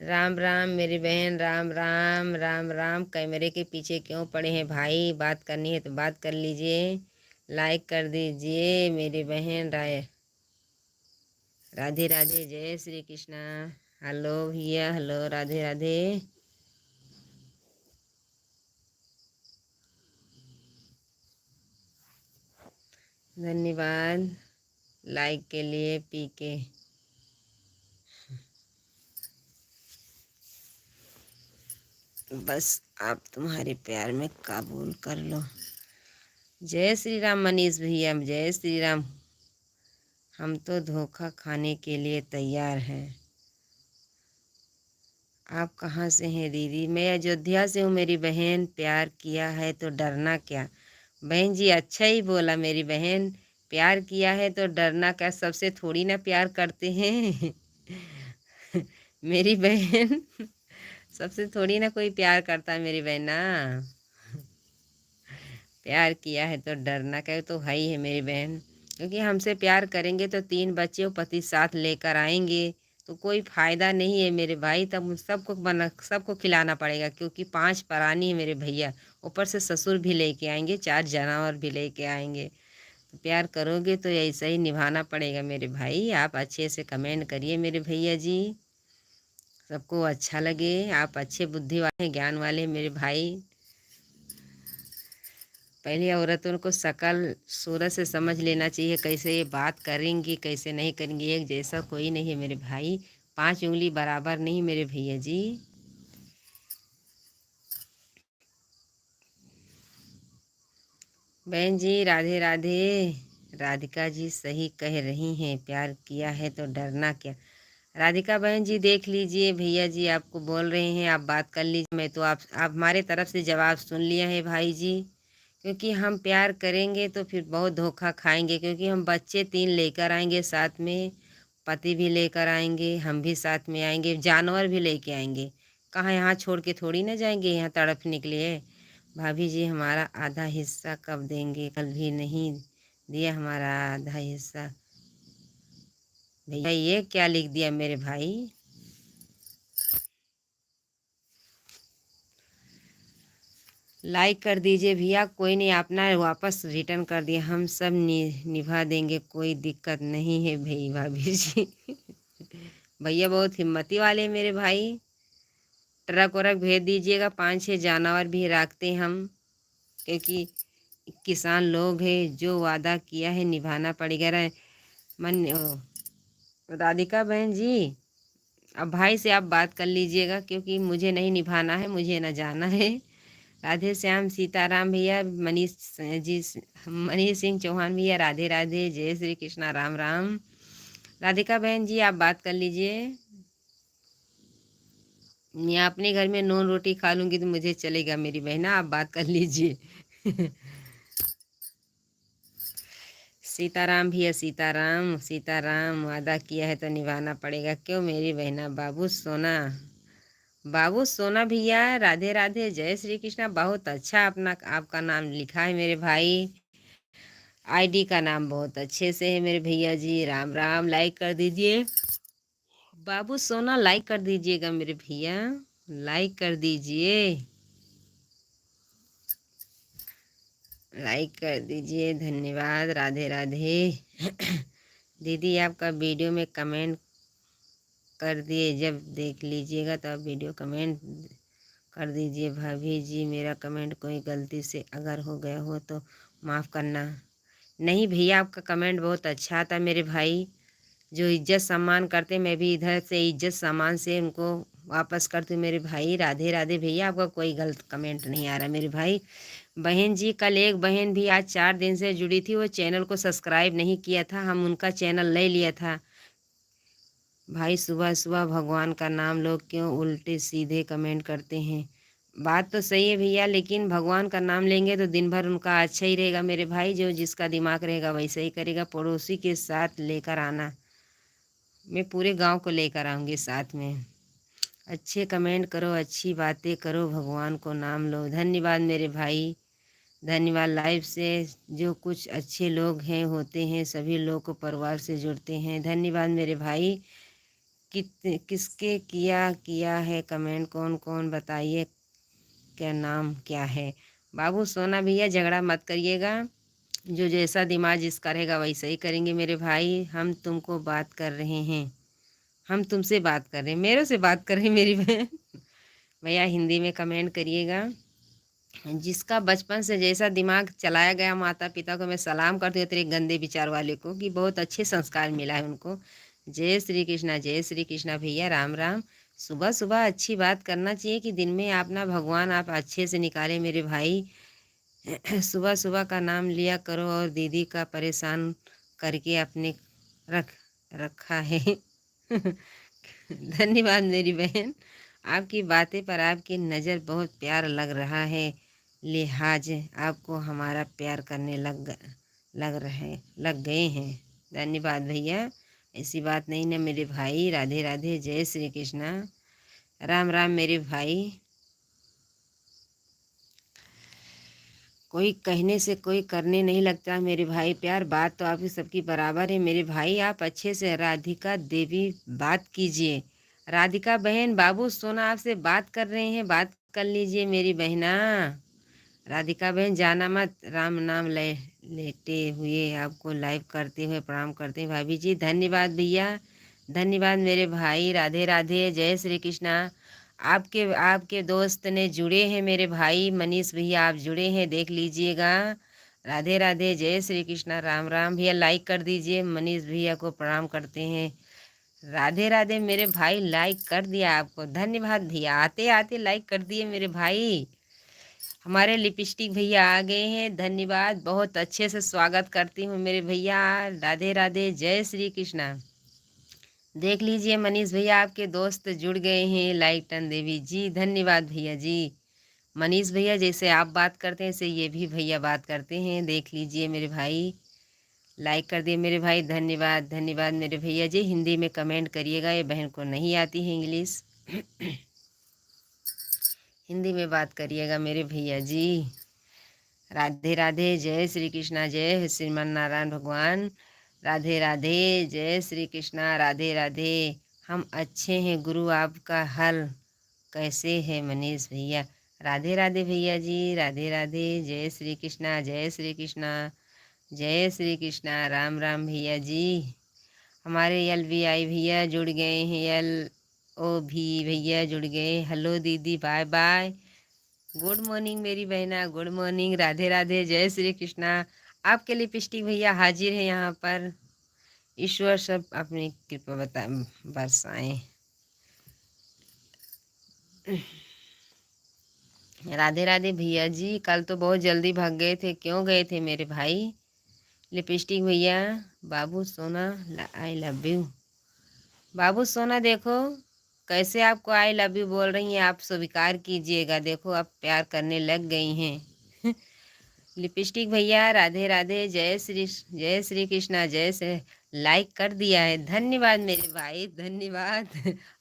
राम राम मेरी बहन, राम राम राम राम। कैमरे के पीछे क्यों पड़े हैं भाई? बात करनी है तो बात कर लीजिए। लाइक कर दीजिए मेरी बहन। राधे राधे, जय श्री कृष्णा। हेलो भैया, हेलो, राधे राधे। धन्यवाद लाइक के लिए। पीके बस आप तुम्हारे प्यार में काबूल कर लो। जय श्री राम मनीष भैया, जय श्री राम। हम तो धोखा खाने के लिए तैयार हैं। आप कहाँ से हैं दीदी? मैं अयोध्या से हूँ मेरी बहन। प्यार किया है तो डरना क्या? बहन जी अच्छा ही बोला मेरी बहन। प्यार किया है तो डरना क्या? सबसे थोड़ी ना प्यार करते हैं। मेरी बहन, सबसे थोड़ी ना कोई प्यार करता है मेरी बहन ना। प्यार किया है तो डरना क्या? तो भाई है मेरी बहन। क्योंकि हमसे प्यार करेंगे तो 3 बच्चे और पति साथ लेकर आएंगे तो कोई फायदा नहीं है मेरे भाई। तब उन सबको खिलाना पड़ेगा, क्योंकि 5 परानी है मेरे भैया। ऊपर से ससुर भी लेके आएंगे, 4 जानवर भी लेके आएंगे। तो प्यार करोगे तो ऐसा ही निभाना पड़ेगा मेरे भाई। आप अच्छे से कमेंट करिए मेरे भैया जी, सबको अच्छा लगे। आप अच्छे बुद्धि वाले, ज्ञान वाले मेरे भाई। पहले औरतों को शकल सूरत से समझ लेना चाहिए, कैसे ये बात करेंगी कैसे नहीं करेंगी। एक जैसा कोई नहीं है मेरे भाई। 5 उंगली बराबर नहीं मेरे भैया जी। बहन जी राधे राधे। राधिका जी सही कह रही हैं, प्यार किया है तो डरना क्या? राधिका बहन जी देख लीजिए, भैया जी आपको बोल रहे हैं, आप बात कर लीजिए। मैं तो आप हमारे तरफ से जवाब सुन लिया है भाई जी। क्योंकि हम प्यार करेंगे तो फिर बहुत धोखा खाएंगे, क्योंकि हम बच्चे 3 लेकर आएंगे साथ में, पति भी लेकर आएंगे, हम भी साथ में आएंगे, जानवर भी लेके आएंगे। कहाँ यहाँ छोड़ के थोड़ी ना जाएंगे, यहाँ तड़पने के लिए। भाभी जी हमारा आधा हिस्सा कब देंगे? कल भी नहीं दिया हमारा आधा हिस्सा। भैया ये क्या लिख दिया मेरे भाई? लाइक कर दीजिए भैया। कोई नहीं, अपना वापस रिटर्न कर दिया, हम सब निभा देंगे, कोई दिक्कत नहीं है भाई भाभी जी। भैया बहुत हिम्मती वाले हैं मेरे भाई। ट्रक वरक भेज दीजिएगा, 5-6 जानवर भी रखते हम, क्योंकि किसान लोग हैं। जो वादा किया है निभाना पड़ेगा। मन राधिका बहन जी, अब भाई से आप बात कर लीजिएगा, क्योंकि मुझे नहीं निभाना है, मुझे न जाना है। राधे श्याम सीताराम भैया, मनीष जी, मनीष सिंह चौहान भैया, राधे राधे, जय श्री कृष्णा, राम राम। राधिका बहन जी आप बात कर लीजिए। मैं अपने घर में नॉन रोटी खा लूँगी तो मुझे चलेगा मेरी बहना, आप बात कर लीजिए। सीताराम भैया, सीताराम सीताराम। वादा किया है तो निभाना पड़ेगा, क्यों मेरी बहना? बाबू सोना, बाबू सोना भैया, राधे राधे, जय श्री कृष्णा। बहुत अच्छा अपना आपका नाम लिखा है मेरे भाई। आईडी का नाम बहुत अच्छे से है मेरे भैया जी। राम राम। लाइक कर दीजिए बाबू सोना, लाइक कर दीजिएगा मेरे भैया, लाइक कर दीजिए, लाइक कर दीजिए। धन्यवाद, राधे राधे। दीदी आपका वीडियो में कमेंट कर दिए, जब देख लीजिएगा तो आप वीडियो कमेंट कर दीजिए। भाभी जी मेरा कमेंट कोई गलती से अगर हो गया हो तो माफ़ करना। नहीं भैया, आपका कमेंट बहुत अच्छा था मेरे भाई। जो इज्जत सम्मान करते, मैं भी इधर से इज्जत सम्मान से उनको वापस करती हूँ मेरे भाई। राधे राधे भैया, आपका कोई गलत कमेंट नहीं आ रहा मेरे भाई। बहन जी, कल एक बहन भी आज 4 दिन से जुड़ी थी, वो चैनल को सब्सक्राइब नहीं किया था, हम उनका चैनल ले लिया था। भाई सुबह सुबह भगवान का नाम लोग क्यों उल्टे सीधे कमेंट करते हैं? बात तो सही है भैया, लेकिन भगवान का नाम लेंगे तो दिन भर उनका अच्छा ही रहेगा मेरे भाई। जो जिसका दिमाग रहेगा वैसे ही करेगा। पड़ोसी के साथ लेकर आना, मैं पूरे गांव को लेकर आऊँगी साथ में। अच्छे कमेंट करो, अच्छी बातें करो, भगवान को नाम लो। धन्यवाद मेरे भाई, धन्यवाद। लाइफ से जो कुछ अच्छे लोग हैं होते हैं, सभी लोग को परिवार से जुड़ते हैं। धन्यवाद मेरे भाई। किसके किया है कमेंट, कौन कौन बताइए, क्या नाम क्या है? बाबू सोना भैया, झगड़ा मत करिएगा, जो जैसा दिमाग जिसका रहेगा वैसा ही करेंगे मेरे भाई। हम तुमको बात कर रहे हैं, हम तुमसे बात कर रहे हैं, मेरे से बात कर रहे हैं मेरी बहन। भैया हिंदी में कमेंट करिएगा। जिसका बचपन से जैसा दिमाग चलाया गया, माता पिता को मैं सलाम करती हूँ, तेरे गंदे विचार वाले को, कि बहुत अच्छे संस्कार मिला है उनको। जय श्री कृष्णा, जय श्री कृष्णा भैया, राम राम। सुबह सुबह अच्छी बात करना चाहिए कि दिन में अपना भगवान आप अच्छे से निकाले मेरे भाई। सुबह सुबह का नाम लिया करो, और दीदी का परेशान करके अपने रख रखा है। धन्यवाद मेरी बहन, आपकी बातें पर आपकी नज़र बहुत प्यार लग रहा है, लिहाज आपको हमारा प्यार करने लग गए हैं। धन्यवाद भैया, ऐसी बात नहीं ना मेरे भाई। राधे राधे, जय श्री कृष्णा, राम राम मेरे भाई। कोई कहने से कोई करने नहीं लगता मेरे भाई। प्यार बात तो आपकी सबकी बराबर है मेरे भाई। आप अच्छे से राधिका देवी बात कीजिए। राधिका बहन, बाबू सोना आपसे बात कर रहे हैं, बात कर लीजिए मेरी बहना। राधिका बहन जाना मत, राम नाम लेते हुए आपको लाइव करते हुए प्रणाम करते हैं भाभी जी। धन्यवाद भैया, धन्यवाद मेरे भाई। राधे राधे, जय श्री कृष्णा। आपके आपके दोस्त ने जुड़े हैं मेरे भाई, मनीष भैया आप जुड़े हैं, देख लीजिएगा। राधे राधे, जय श्री कृष्णा, राम राम। भैया लाइक कर दीजिए, मनीष भैया को प्रणाम करते हैं। राधे राधे मेरे भाई, लाइक कर दिया आपको, धन्यवाद भैया। आते आते लाइक कर दिए मेरे भाई। हमारे लिपस्टिक भैया आ गए हैं, धन्यवाद, बहुत अच्छे से स्वागत करती हूँ मेरे भैया। राधे राधे, जय श्री कृष्णा। देख लीजिए मनीष भैया, आपके दोस्त जुड़ गए हैं, लाइटन देवी जी, धन्यवाद भैया जी। मनीष भैया जैसे आप बात करते हैं ऐसे ये भी भैया बात करते हैं, देख लीजिए मेरे भाई। लाइक कर दिए मेरे भाई, धन्यवाद धन्यवाद मेरे भैया जी। हिंदी में कमेंट करिएगा, ये बहन को नहीं आती है इंग्लिश। हिंदी में बात करिएगा मेरे भैया जी। राधे राधे, जय श्री कृष्णा, जय श्रीमान नारायण भगवान। राधे राधे, जय श्री कृष्णा, राधे राधे। हम अच्छे हैं गुरु, आपका हाल कैसे है मनीष भैया? राधे राधे भैया जी, राधे राधे, जय श्री कृष्णा, जय श्री कृष्णा, जय श्री कृष्णा, राम राम भैया जी। हमारे LVI भैया जुड़ गए हैं, LOV भैया जुड़ गए। हेलो दीदी, बाय बाय, गुड मॉर्निंग मेरी बहना, गुड मॉर्निंग। राधे राधे, जय श्री कृष्णा। आपके लिपस्टिक भैया हाजिर है यहाँ पर। ईश्वर सब अपनी कृपा बरसाएं। राधे राधे भैया जी, कल तो बहुत जल्दी भाग गए थे, क्यों गए थे मेरे भाई? लिपस्टिक भैया, बाबू सोना आई लव यू। बाबू सोना देखो कैसे आपको आई लव यू बोल रही हैं, आप स्वीकार कीजिएगा। देखो आप प्यार करने लग गई हैं। लिपस्टिक भैया, राधे राधे, जय श्री कृष्णा, जय श्री। लाइक कर दिया है, धन्यवाद मेरे भाई, धन्यवाद।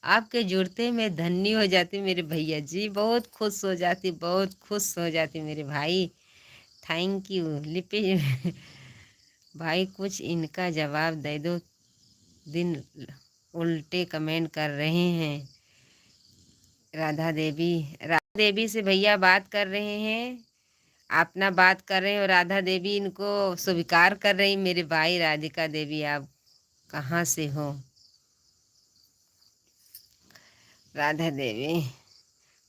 आपके जुड़ते में धन्य हो जाती मेरे भैया जी, बहुत खुश हो जाती, बहुत खुश हो जाती मेरे भाई। थैंक यू लिपि। भाई कुछ इनका जवाब दे दो, दिन उल्टे कमेंट कर रहे हैं। राधा देवी से भैया बात कर रहे हैं, अपना बात कर रहे हैं, और राधा देवी इनको स्वीकार कर रही। मेरे भाई राधिका देवी, आप कहाँ से हो? राधा देवी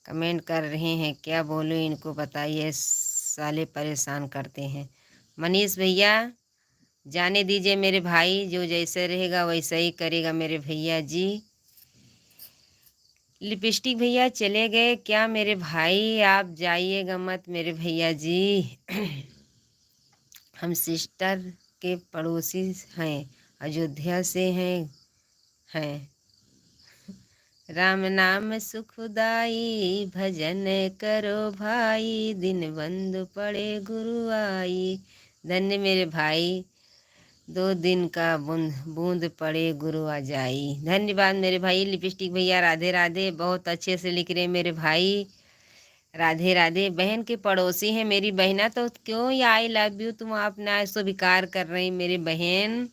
कमेंट कर रहे हैं, क्या बोलूं इनको बताइए, साले परेशान करते हैं। मनीष भैया जाने दीजिए मेरे भाई, जो जैसे रहेगा वैसा ही करेगा मेरे भैया जी। लिपस्टिक भैया चले गए क्या मेरे भाई, आप जाइएगा मत मेरे भैया जी। हम सिस्टर के पड़ोसी हैं, अयोध्या से हैं। राम नाम सुखदाई, भजन करो भाई, दिन बंद पड़े गुरु आई। धन्य मेरे भाई, 2 दिन का बूंद बूंद पड़े गुरु आ जाई। धन्यवाद मेरे भाई लिपस्टिक भैया, राधे राधे, बहुत अच्छे से लिख रहे मेरे भाई। राधे राधे। बहन के पड़ोसी हैं मेरी बहना, तो क्यों ये आई लव यू तुम अपना स्वीकार कर रही मेरी बहन।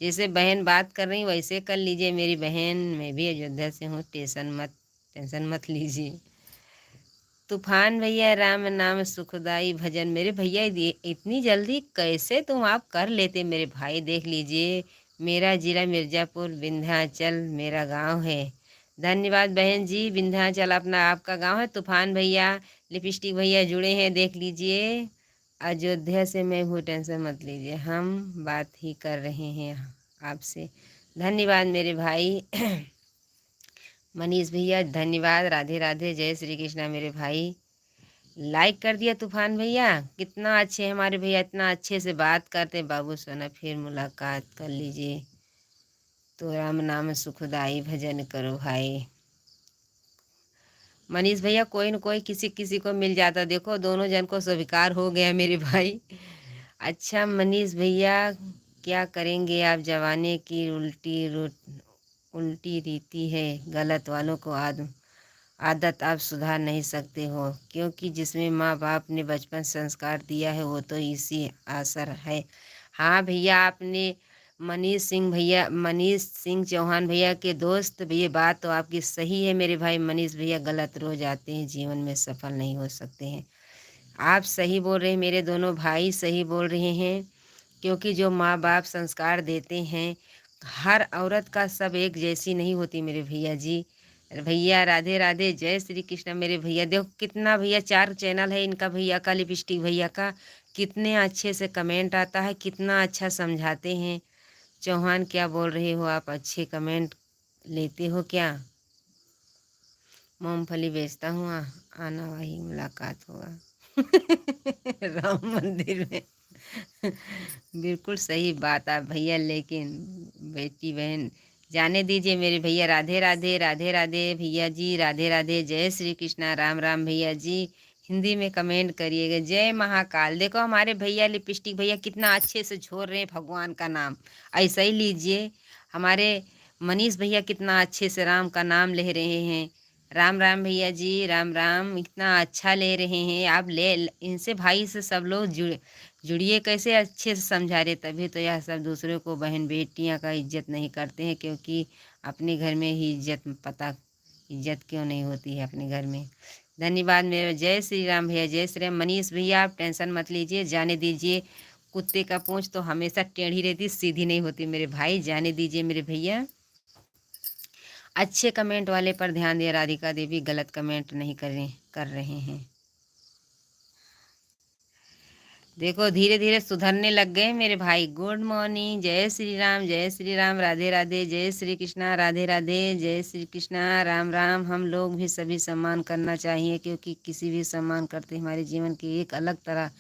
जैसे बहन बात कर रही वैसे कर लीजिए मेरी बहन। मैं भी अयोध्या से हूँ, टेंशन मत लीजिए। तूफान भैया, राम नाम सुखदाई भजन, मेरे भैया इतनी जल्दी कैसे तुम आप कर लेते मेरे भाई। देख लीजिए, मेरा जिला मिर्ज़ापुर, विंध्याचल मेरा गांव है। धन्यवाद बहन जी, विंध्याचल अपना आपका गांव है। तूफान भैया, लिपस्टिक भैया जुड़े हैं, देख लीजिए। अयोध्या से मैं हूँ, टेंशन मत लीजिए, हम बात ही कर रहे हैं आपसे। धन्यवाद मेरे भाई। मनीष भैया धन्यवाद, राधे राधे, जय श्री कृष्णा मेरे भाई। लाइक कर दिया तूफान भैया, कितना अच्छे हमारे भैया, इतना अच्छे से बात करते। बाबू सोना फिर मुलाकात कर लीजिए, तो राम नाम सुखदाई भजन करो भाई। मनीष भैया, कोई न कोई किसी किसी को मिल जाता, देखो दोनों जन को स्वीकार हो गया मेरे भाई। अच्छा मनीष भैया, क्या करेंगे आप, जवानी की उल्टी रीति है, गलत वालों को आदत आप सुधार नहीं सकते हो, क्योंकि जिसमें माँ बाप ने बचपन संस्कार दिया है वो तो इसी असर है। हाँ भैया, आपने मनीष सिंह चौहान भैया के दोस्त, ये बात तो आपकी सही है मेरे भाई। मनीष भैया गलत रोज आते हैं, जीवन में सफल नहीं हो सकते हैं। आप सही बोल रहे हैं, मेरे दोनों भाई सही बोल रहे हैं, क्योंकि जो माँ बाप संस्कार देते हैं, हर औरत का सब एक जैसी नहीं होती मेरे भैया जी। भैया राधे राधे, जय श्री कृष्ण मेरे भैया। देखो कितना भैया, 4 चैनल है इनका, भैया का, लिपस्टिक भैया का, कितने अच्छे से कमेंट आता है, कितना अच्छा समझाते हैं। चौहान क्या बोल रहे हो आप, अच्छे कमेंट लेते हो क्या। मूंगफली बेचता हूँ, आना वही मुलाकात होगा। राम मंदिर में। बिल्कुल सही बात आप भैया, लेकिन बेटी बहन जाने दीजिए मेरे भैया। राधे राधे, राधे राधे भैया जी, राधे राधे, जय श्री कृष्णा, राम राम भैया जी। हिंदी में कमेंट करिएगा, जय महाकाल। देखो हमारे भैया लिपस्टिक भैया कितना अच्छे से झोर रहे हैं भगवान का नाम, ऐसा ही लीजिए। हमारे मनीष भैया कितना अच्छे से राम का नाम ले रहे हैं। राम राम भैया जी, राम राम, इतना अच्छा ले रहे हैं आप। ले इनसे भाई से सब लोग जुड़िए, कैसे अच्छे से समझा रहे। तभी तो यह सब दूसरों को, बहन बेटियां का इज्जत नहीं करते हैं, क्योंकि अपने घर में ही इज्जत क्यों नहीं होती है अपने घर में। धन्यवाद मेरे, जय श्री राम भैया, जय श्री राम। मनीष भैया आप टेंशन मत लीजिए, जाने दीजिए। कुत्ते का पूंछ तो हमेशा टेढ़ी रहती, सीधी नहीं होती मेरे भाई, जाने दीजिए मेरे भैया। अच्छे कमेंट वाले पर ध्यान दिया, राधिका देवी गलत कमेंट नहीं कर रहे हैं। देखो धीरे धीरे सुधरने लग गए मेरे भाई। गुड मॉर्निंग, जय श्री राम, जय श्री राम, राधे राधे, जय श्री कृष्णा, राधे राधे, जय श्री कृष्णा, राम राम। हम लोग भी सभी सम्मान करना चाहिए, क्योंकि किसी भी सम्मान करते हमारे जीवन की एक अलग तरह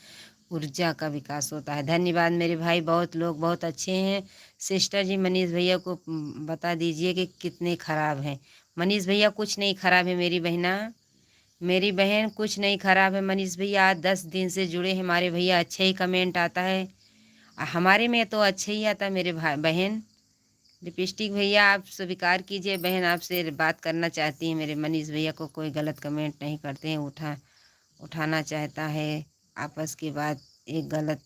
ऊर्जा का विकास होता है। धन्यवाद मेरे भाई, बहुत लोग बहुत अच्छे हैं। सिस्टर जी मनीष भैया को बता दीजिए कि कितने खराब हैं। मनीष भैया कुछ नहीं खराब है मेरी बहना, मेरी बहन कुछ नहीं खराब है। मनीष भैया आज 10 दिन से जुड़े हैं हमारे भैया, अच्छे ही कमेंट आता है। हमारे में तो अच्छे ही आता है मेरे भाई बहन। लिपस्टिक भैया आप स्वीकार कीजिए, बहन आपसे बात करना चाहती है। मेरे मनीष भैया को कोई गलत कमेंट नहीं करते हैं, उठाना चाहता है आपस की बात। एक गलत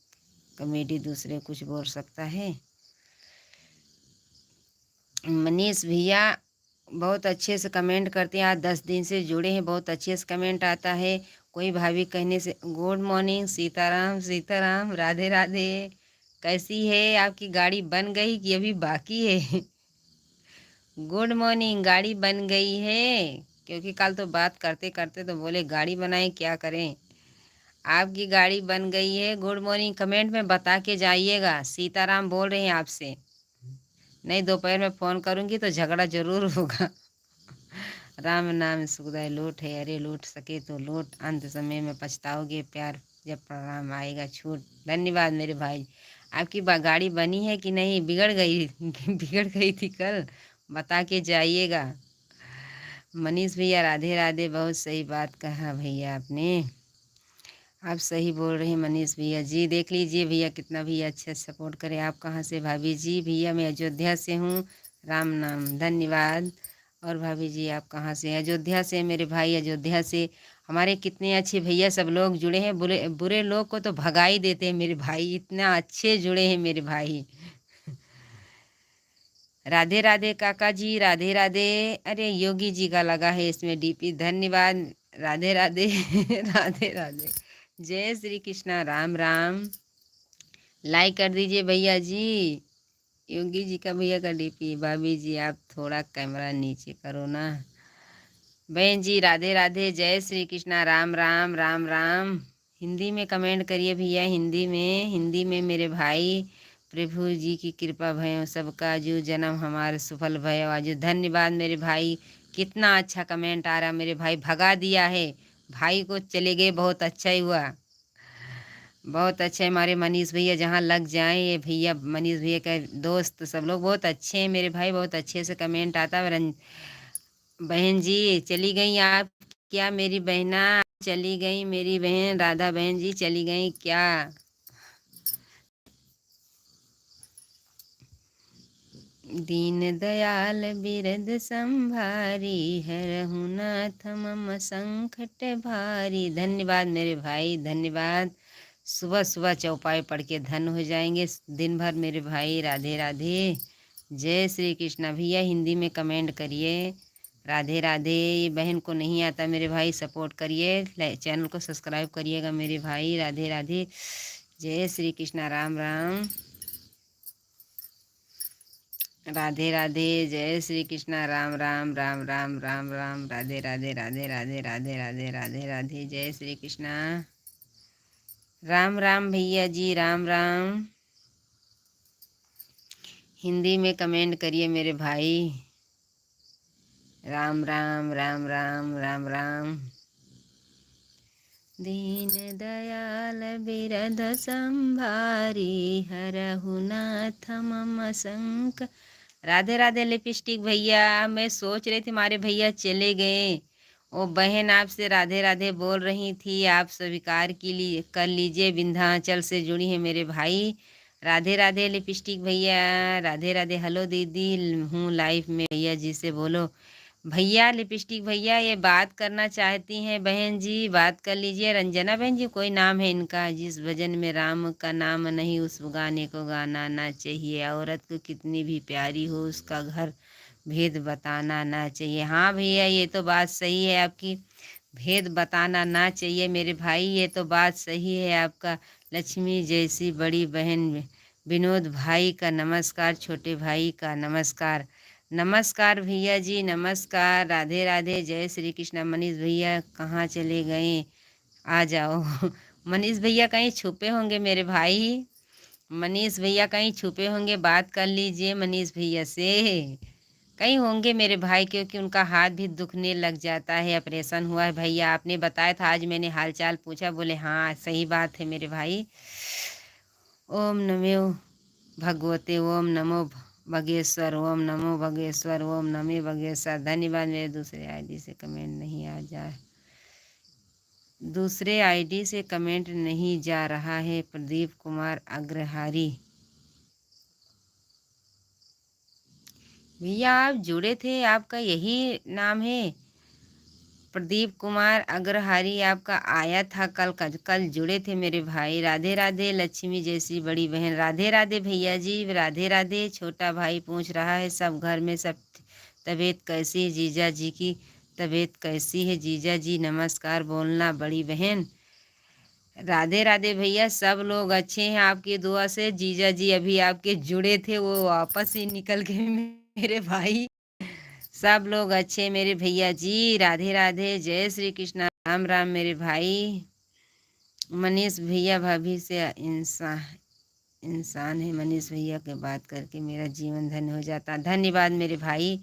कमेडी दूसरे कुछ बोल सकता है। मनीष भैया बहुत अच्छे से कमेंट करते हैं, आज 10 दिन से जुड़े हैं, बहुत अच्छे से कमेंट आता है। कोई भाभी कहने से गुड मॉर्निंग, सीताराम सीताराम, राधे राधे। कैसी है आपकी गाड़ी, बन गई कि अभी बाकी है। गुड मॉर्निंग, गाड़ी बन गई है, क्योंकि कल तो बात करते करते तो बोले गाड़ी बनाएं, क्या करें। आपकी गाड़ी बन गई है। गुड मॉर्निंग कमेंट में बता के जाइएगा। सीताराम बोल रहे हैं आपसे, नहीं दोपहर में फ़ोन करूँगी तो झगड़ा ज़रूर होगा। राम नाम सुखदाय लूट है, अरे लूट सके तो लूट, अंत समय में पछताओगे प्यार जब परिणाम आएगा छूट। धन्यवाद मेरे भाई। आपकी गाड़ी बनी है कि नहीं, बिगड़ गई बिगड़ गई थी कल, बता के जाइएगा। मनीष भैया राधे राधे, बहुत सही बात कहा भैया आपने, आप सही बोल रहे हैं मनीष भैया जी। देख लीजिए भैया कितना भैया अच्छा सपोर्ट करे। आप कहाँ से भाभी जी? भैया मैं अयोध्या से हूँ, राम नाम, धन्यवाद। और भाभी जी आप कहाँ से? अयोध्या से मेरे भाई, अयोध्या से। हमारे कितने अच्छे भैया सब लोग जुड़े हैं, बुरे बुरे लोग को तो भगा ही देते हैं मेरे भाई, इतना अच्छे जुड़े हैं मेरे भाई। राधे राधे काका जी, राधे राधे। अरे योगी जी का लगा है इसमें डीपी, धन्यवाद। राधे राधे राधे राधे, जय श्री कृष्णा, राम राम। लाइक कर दीजिए भैया जी, योगी जी का भैया का डीपी। भाभी जी आप थोड़ा कैमरा नीचे करो ना। बहन जी राधे राधे, जय श्री कृष्णा, राम राम, राम राम। हिंदी में कमेंट करिए भैया, हिंदी में, हिंदी में मेरे भाई। प्रभु जी की कृपा भयो सबका, जो जन्म हमारे सफल भयो आज। धन्यवाद मेरे भाई, कितना अच्छा कमेंट आ रहा मेरे भाई, भगा दिया है भाई को, चले गए, बहुत अच्छा ही हुआ, बहुत अच्छे हमारे मनीष भैया, जहाँ लग जाएं ये भैया, मनीष भैया का दोस्त सब लोग बहुत अच्छे हैं मेरे भाई, बहुत अच्छे से कमेंट आता है। बहन जी चली गई आप क्या? मेरी बहना चली गई, मेरी बहन राधा बहन जी चली गई क्या? दीन दयाल बिरद संभारी, हरहु नाथ मम संकट भारी। धन्यवाद मेरे भाई, धन्यवाद। सुबह सुबह चौपाई पढ़ के धन हो जाएंगे दिन भर मेरे भाई। राधे राधे, जय श्री कृष्णा। भैया हिंदी में कमेंट करिए, राधे राधे। ये बहन को नहीं आता मेरे भाई, सपोर्ट करिए, चैनल को सब्सक्राइब करिएगा मेरे भाई। राधे राधे, जय श्री कृष्णा, राम राम। राधे राधे, जय श्री कृष्णा, राम राम, राम राम, राम राम। राधे राधे, राधे राधे, राधे राधे, राधे राधे, जय श्री कृष्णा, राम राम। भैया जी राम राम। हिंदी में कमेंट करिए मेरे भाई, राम राम, राम राम, राम राम। दीन दयाल बिरद संभारी, हरहु नाथ मम संक। राधे राधे लिपस्टिक भैया, मैं सोच रही थी हमारे भैया चले गए, वो बहन आपसे राधे राधे बोल रही थी, आप स्वीकार की लिए कर लीजिए, विंध्याचल से जुड़ी है मेरे भाई। राधे राधे लिपस्टिक भैया, राधे राधे। हेलो दीदी, हूँ लाइफ में, भैया जी से बोलो। भैया लिपस्टिक भैया ये बात करना चाहती हैं बहन जी, बात कर लीजिए। रंजना बहन जी कोई नाम है इनका, जिस भजन में राम का नाम नहीं उस गाने को गाना ना चाहिए, औरत को कितनी भी प्यारी हो उसका घर भेद बताना ना चाहिए। हाँ भैया ये तो बात सही है आपकी, भेद बताना ना चाहिए मेरे भाई, ये तो बात सही है आपका। लक्ष्मी जैसी बड़ी बहन विनोद भाई का नमस्कार, छोटे भाई का नमस्कार। नमस्कार भैया जी, नमस्कार। राधे राधे, जय श्री कृष्ण। मनीष भैया कहाँ चले गए? आ जाओ मनीष भैया कहीं छुपे होंगे मेरे भाई, मनीष भैया कहीं छुपे होंगे, बात कर लीजिए मनीष भैया से, कहीं होंगे मेरे भाई, क्योंकि उनका हाथ भी दुखने लग जाता है, ऑपरेशन हुआ है भैया, आपने बताया था, आज मैंने हालचाल पूछा, बोले हाँ सही बात है मेरे भाई। ओम नमो भगवते, ओम नमो भगेश्वर, ओम नमो भगेश्वर, ओम नमे भगेश्वर। धन्यवाद। मेरे दूसरे आईडी से कमेंट नहीं आ जाए, दूसरे आईडी से कमेंट नहीं जा रहा है। प्रदीप कुमार अग्रहारी भैया आप जुड़े थे, आपका यही नाम है? प्रदीप कुमार अग्रहारी आपका आया था कल जुड़े थे मेरे भाई। राधे राधे लक्ष्मी जैसी बड़ी बहन, राधे राधे भैया जी, राधे राधे। छोटा भाई पूछ रहा है सब घर में सब तबीयत कैसी है? जीजा जी की तबीयत कैसी है? जीजा जी नमस्कार बोलना बड़ी बहन। राधे राधे भैया, सब लोग अच्छे हैं आपकी दुआ से। जीजा जी अभी आपके जुड़े थे, वो वापस ही निकल गए मेरे भाई। सब लोग अच्छे मेरे भैया जी। राधे राधे, जय श्री कृष्णा, राम राम मेरे भाई। मनीष भैया भाभी से इंसान इंसान है, मनीष भैया के बात करके मेरा जीवन धन्य हो जाता। धन्यवाद मेरे भाई,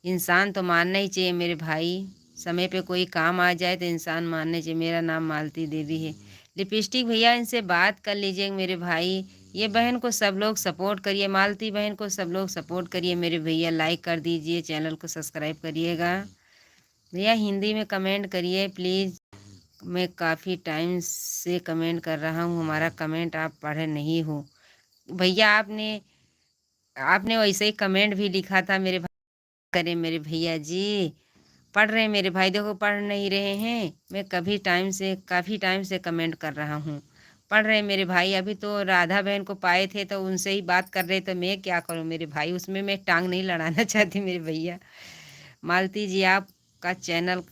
इंसान तो मानना ही चाहिए मेरे भाई, समय पे कोई काम आ जाए तो इंसान मानना चाहिए। मेरा नाम मालती देवी है। लिपस्टिक भैया इनसे बात कर लीजिए मेरे भाई। ये बहन को सब लोग सपोर्ट करिए, मालती बहन को सब लोग सपोर्ट करिए मेरे भैया, लाइक कर दीजिए, चैनल को सब्सक्राइब करिएगा भैया। हिंदी में कमेंट करिए प्लीज़। मैं काफ़ी टाइम से कमेंट कर रहा हूँ, हमारा कमेंट आप पढ़े नहीं हो भैया। आपने आपने वैसे ही कमेंट भी लिखा था मेरे भाई। करे मेरे भैया जी, पढ़ रहे हैं मेरे भाई, देखो पढ़ नहीं रहे हैं। मैं काफ़ी टाइम से कमेंट कर रहा हूँ, पढ़ रहे हैं मेरे भाई। अभी तो राधा बहन को पाए थे तो उनसे ही बात कर रहे, तो मैं क्या करूँ मेरे भाई, उसमें मैं टांग नहीं लड़ाना चाहती मेरे भैया। मालती जी आपका चैनल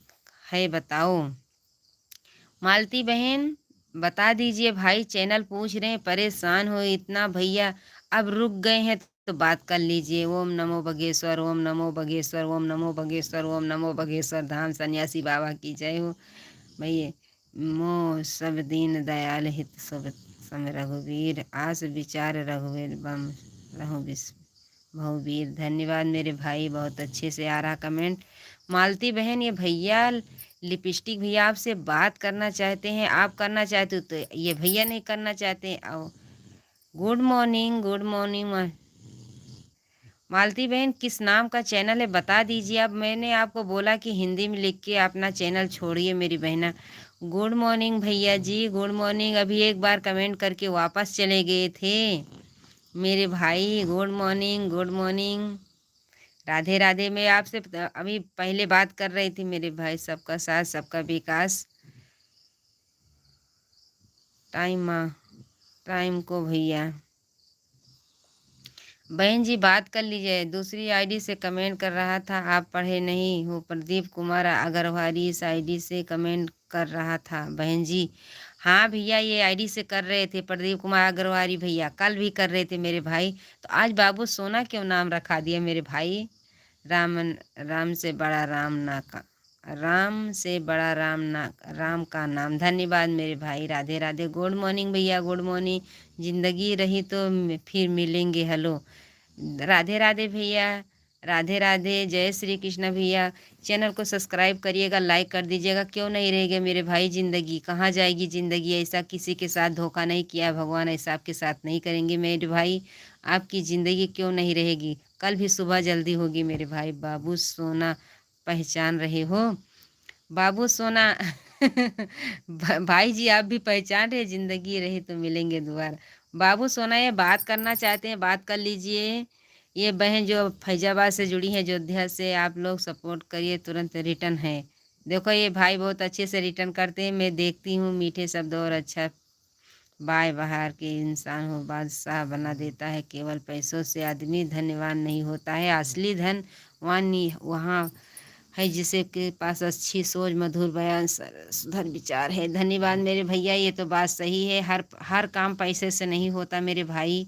है बताओ। मालती बहन बता दीजिए भाई, चैनल पूछ रहे हैं, परेशान हो इतना भैया। अब रुक गए हैं तो बात कर लीजिए। ओम नमो बगेश्वर, ओम नमो बगेश्वर, ओम नमो बगेश्वर, ओम नमो बगेश्वर धाम सन्यासी बाबा की जय हो भैया। मो सब दीन दयाल हित सब सम रघुवीर, आस विचार रघुवीर बम रहु बहुवीर। धन्यवाद मेरे भाई, बहुत अच्छे से आ रहा कमेंट। मालती बहन ये भैया लिपस्टिक भैया आपसे बात करना चाहते हैं, आप करना चाहते हो तो ये भैया नहीं करना चाहते। आओ गुड मॉर्निंग, गुड मॉर्निंग। मालती बहन किस नाम का चैनल है बता दीजिए। अब मैंने आपको बोला कि हिंदी में लिख के अपना चैनल छोड़िए मेरी बहना। गुड मॉर्निंग भैया जी, गुड मॉर्निंग। अभी एक बार कमेंट करके वापस चले गए थे मेरे भाई। Good morning, good morning, Radhe Radhe. मैं आपसे अभी पहले बात कर रही थी मेरे भाई। सबका साथ सबका विकास। टाइम को भैया बहन जी बात कर लीजिए। दूसरी आईडी से कमेंट कर रहा था, आप पढ़े नहीं हो। प्रदीप कुमार अग्रवाल इस आईडी से कमेंट कर रहा था बहन जी। हाँ भैया ये आईडी से कर रहे थे प्रदीप कुमार अग्रवाल भैया, कल भी कर रहे थे मेरे भाई। तो आज बाबू सोना क्यों नाम रखा दिया मेरे भाई। राम राम से बड़ा राम ना का राम से बड़ा राम ना राम का नाम। धन्यवाद मेरे भाई, राधे राधे। गुड मॉर्निंग भैया, गुड मॉर्निंग। जिंदगी रही तो फिर मिलेंगे, हेलो राधे राधे भैया, राधे राधे। जय श्री कृष्ण भैया। चैनल को सब्सक्राइब करिएगा, लाइक कर दीजिएगा। क्यों नहीं रहेगा मेरे भाई, ज़िंदगी कहाँ जाएगी ज़िंदगी। ऐसा किसी के साथ धोखा नहीं किया भगवान, ऐसा आपके साथ नहीं करेंगे मेरे भाई। आपकी ज़िंदगी क्यों नहीं रहेगी, कल भी सुबह जल्दी होगी मेरे भाई। बाबू सोना पहचान रहे हो बाबू सोना भाई जी आप भी पहचान रहे, ज़िंदगी रही तो मिलेंगे दोबारा। बाबू सोना ये बात करना चाहते हैं, बात कर लीजिए। ये बहन जो फैजाबाद से जुड़ी है, अयोध्या से, आप लोग सपोर्ट करिए, तुरंत रिटर्न है। देखो ये भाई बहुत अच्छे से रिटर्न करते हैं, मैं देखती हूँ, मीठे शब्द और अच्छा बाय बाहर के इंसान हो बादशाह बना देता है। केवल पैसों से आदमी धन्यवान नहीं होता है, असली धनवान वहाँ है जिसे के पास अच्छी सोच, मधुर बयान, सुधर विचार है। धन्यवाद मेरे भैया, ये तो बात सही है। हर काम पैसे से नहीं होता मेरे भाई।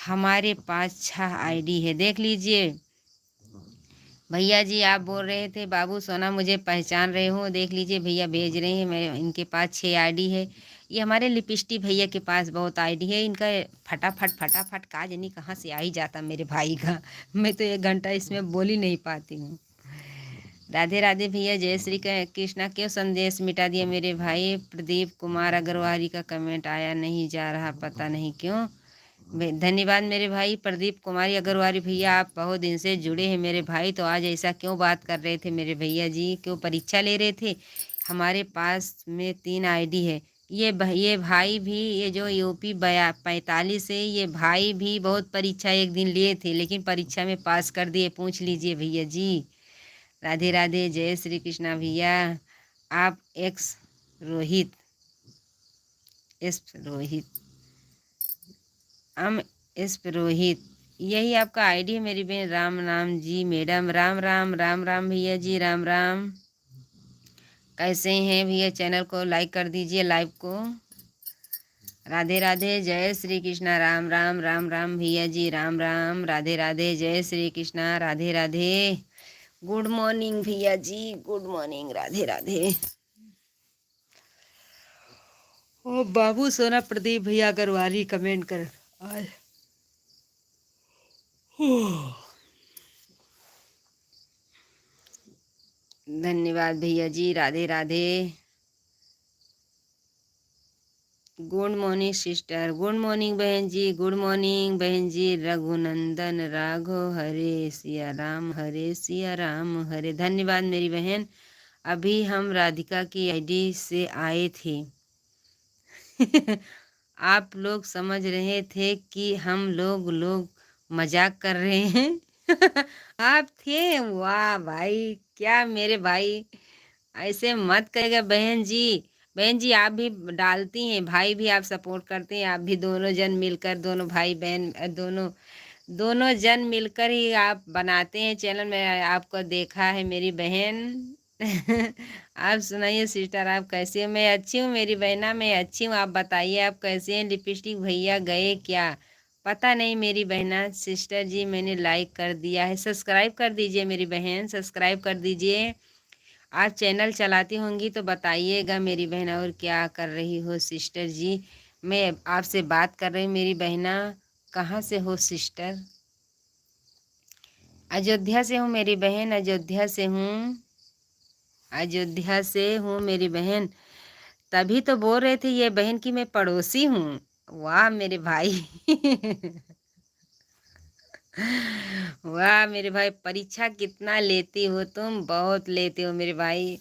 हमारे पास 6 आईडी है, देख लीजिए भैया जी। आप बोल रहे थे बाबू सोना मुझे पहचान रहे हो, देख लीजिए भैया भेज रहे हैं। मैं इनके पास 6 आईडी है। ये हमारे लिपस्टिक भैया के पास बहुत आईडी है। इनका फटाफट का जानी कहाँ से आ ही जाता मेरे भाई का। मैं तो 1 घंटा इसमें बोल ही नहीं पाती हूँ। राधे राधे भैया, जय श्री कृष्णा। क्यों संदेश मिटा दिया मेरे भाई। प्रदीप कुमार अग्रवाल का कमेंट आया नहीं जा रहा, पता नहीं क्यों। धन्यवाद मेरे भाई प्रदीप कुमारी अग्रवाल भैया, आप बहुत दिन से जुड़े हैं मेरे भाई। तो आज ऐसा क्यों बात कर रहे थे मेरे भैया जी, क्यों परीक्षा ले रहे थे। हमारे पास में 3 आईडी है। ये भाई भी, ये जो यूपी 45 है, ये भाई भी बहुत परीक्षा एक दिन लिए थे, लेकिन परीक्षा में पास कर दिए, पूछ लीजिए भैया जी। राधे राधे, जय श्री कृष्णा भैया। आप एक्स रोहित एस रोहित अम एस रोहित, यही आपका आईडी है मेरी बहन। राम राम जी मैडम, राम राम, राम राम भैया जी, राम राम। कैसे हैं भैया, चैनल को लाइक कर दीजिए, लाइव को। राधे राधे, जय श्री कृष्णा, राम राम, राम राम भैया जी, राम राम। राधे राधे, जय श्री कृष्णा, राधे राधे। गुड मॉर्निंग भैया जी, गुड मॉर्निंग, राधे राधे। ओ बाबू सोना प्रदीप भैया अग्रवाली कमेंट कर आज। धन्यवाद भैया जी, Radhe Radhe. Good morning sister, good morning बहन जी, गुड मॉर्निंग बहन जी। रघुनंदन राघव, हरे सिया राम हरे। धन्यवाद मेरी बहन। अभी हम राधिका की आईडी से आए थे। आप लोग समझ रहे थे कि हम लोग मजाक कर रहे हैं। आप थे, वाह भाई, क्या मेरे भाई, ऐसे मत करेगा बहन जी। बहन जी आप भी डालती हैं, भाई भी आप सपोर्ट करते हैं, आप भी दोनों जन मिलकर, दोनों भाई बहन, दोनों दोनों जन मिलकर ही आप बनाते हैं चैनल में। आपको देखा है मेरी बहन। आप सुनाइए सिस्टर, आप कैसे हो? मैं अच्छी हूँ मेरी बहना, मैं अच्छी हूँ। आप बताइए आप कैसे हैं? लिपस्टिक भैया गए क्या? पता नहीं मेरी बहना। सिस्टर जी मैंने लाइक कर दिया है, सब्सक्राइब कर दीजिए मेरी बहन, सब्सक्राइब कर दीजिए। आज चैनल चलाती होंगी तो बताइएगा मेरी बहन। और क्या कर रही हो सिस्टर जी? मैं आपसे बात कर रही हूँ मेरी बहना। कहाँ से हो सिस्टर? अयोध्या से हूँ मेरी बहन, अयोध्या से हूँ, अयोध्या से हूँ मेरी बहन। तभी तो बोल रहे थे ये बहन की मैं पड़ोसी हूँ। वाह मेरे भाई। वाह मेरे भाई, परीक्षा कितना लेती हो तुम? बहुत लेते हो मेरे भाई।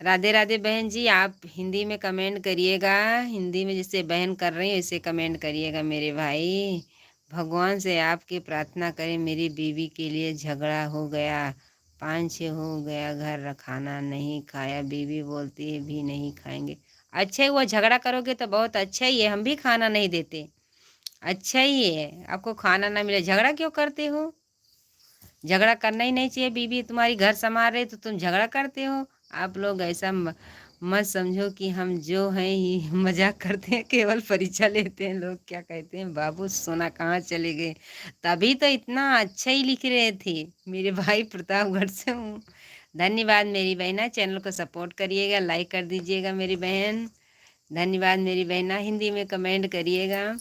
राधे राधे बहन जी, आप हिंदी में कमेंट करिएगा, हिंदी में जिससे बहन कर रही है इसे कमेंट करिएगा मेरे भाई। भगवान से आपकी प्रार्थना करें, मेरी बीवी के लिए झगड़ा हो गया, 5-6 हो गया, घर खाना नहीं खाया, बीवी बोलती है भी नहीं खाएंगे। अच्छा हुआ, झगड़ा करोगे तो बहुत अच्छा ही है, हम भी खाना नहीं देते। अच्छा ही है, आपको खाना ना मिले झगड़ा क्यों करते हो? झगड़ा करना ही नहीं चाहिए, बीवी तुम्हारी घर संभाल रही तो तुम झगड़ा करते हो। आप लोग ऐसा मत समझो कि हम जो हैं ही मजाक करते हैं, केवल परीक्षा लेते हैं। लोग क्या कहते हैं, बाबू सोना कहाँ चले गए? तभी तो इतना अच्छा ही लिख रहे थे। मेरे भाई प्रतापगढ़ से हूँ। धन्यवाद मेरी बहना, चैनल को सपोर्ट करिएगा, लाइक कर दीजिएगा मेरी बहन। धन्यवाद मेरी बहना, हिंदी में कमेंट करिएगा।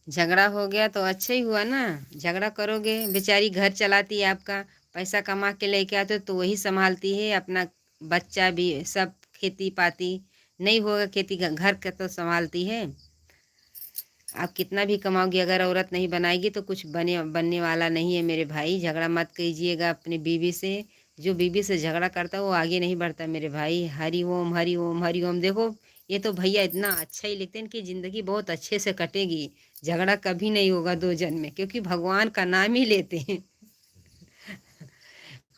झगड़ा हो गया तो अच्छा ही हुआ ना। झगड़ा करोगे, बेचारी घर चलाती है आपका, पैसा कमा के लेके आते हो तो वही संभालती है अपना, बच्चा भी सब, खेती पाती नहीं होगा, खेती घर का तो संभालती है। आप कितना भी कमाओगे, अगर औरत नहीं बनाएगी तो कुछ बनने वाला नहीं है मेरे भाई। झगड़ा मत कीजिएगा अपनी बीवी से। जो बीवी से झगड़ा करता है वो आगे नहीं बढ़ता मेरे भाई। हरि ओम हरि ओम हरि ओम। देखो ये तो भैया इतना अच्छा ही लिखते हैं कि ज़िंदगी बहुत अच्छे से कटेगी, झगड़ा कभी नहीं होगा दो जन में, क्योंकि भगवान का नाम ही लेते हैं।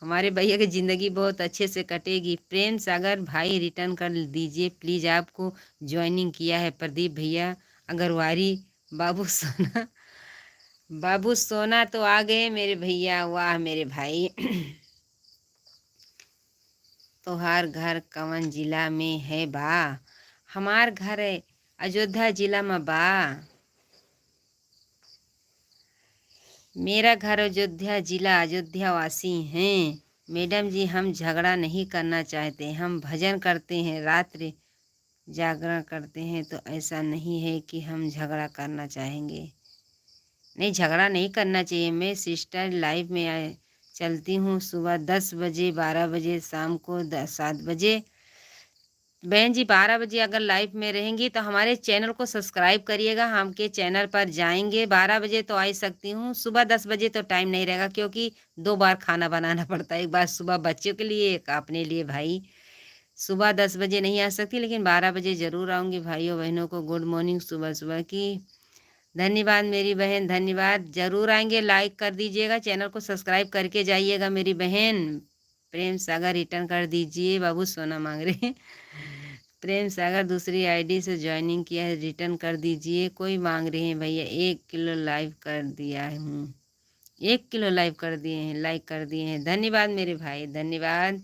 हमारे भैया की ज़िंदगी बहुत अच्छे से कटेगी। प्रेम सागर भाई रिटर्न कर दीजिए प्लीज़, आपको ज्वाइनिंग किया है प्रदीप भैया अगरवारी। बाबू सोना, बाबू सोना तो आ गए मेरे भैया, वाह मेरे भाई। तोहार घर कवन जिला में है बा? हमार घर है अयोध्या जिला में बा। मेरा घर अयोध्या जिला, अयोध्या वासी हैं मैडम जी। हम झगड़ा नहीं करना चाहते, हम भजन करते हैं, रात्रि जागरण करते हैं, तो ऐसा नहीं है कि हम झगड़ा करना चाहेंगे। नहीं, झगड़ा नहीं करना चाहिए। मैं सिस्टर लाइव में चलती हूँ सुबह 10 बजे, 12 बजे, शाम को 7 बजे। बहन जी 12 बजे अगर लाइव में रहेंगी तो हमारे चैनल को सब्सक्राइब करिएगा। हम के चैनल पर जाएंगे, 12 बजे तो आ ही सकती हूँ, सुबह 10 बजे तो टाइम नहीं रहेगा, क्योंकि 2 बार खाना बनाना पड़ता है, एक बार सुबह बच्चों के लिए, एक अपने लिए भाई। सुबह 10 बजे नहीं आ सकती, लेकिन 12 बजे ज़रूर आऊँगी। भाइयों बहनों को गुड मॉर्निंग सुबह सुबह की। धन्यवाद मेरी बहन, धन्यवाद। ज़रूर आएंगे, लाइक कर दीजिएगा, चैनल को सब्सक्राइब करके जाइएगा मेरी बहन। प्रेम सागर रिटर्न कर दीजिए, बाबू सोना मांग रहे हैं। प्रेम सागर दूसरी आईडी से ज्वाइनिंग किया है, रिटर्न कर दीजिए। कोई मांग रहे हैं भैया, 1 किलो लाइव कर दिया हूँ, 1 किलो लाइव कर दिए हैं, लाइक कर दिए हैं। धन्यवाद मेरे भाई, धन्यवाद।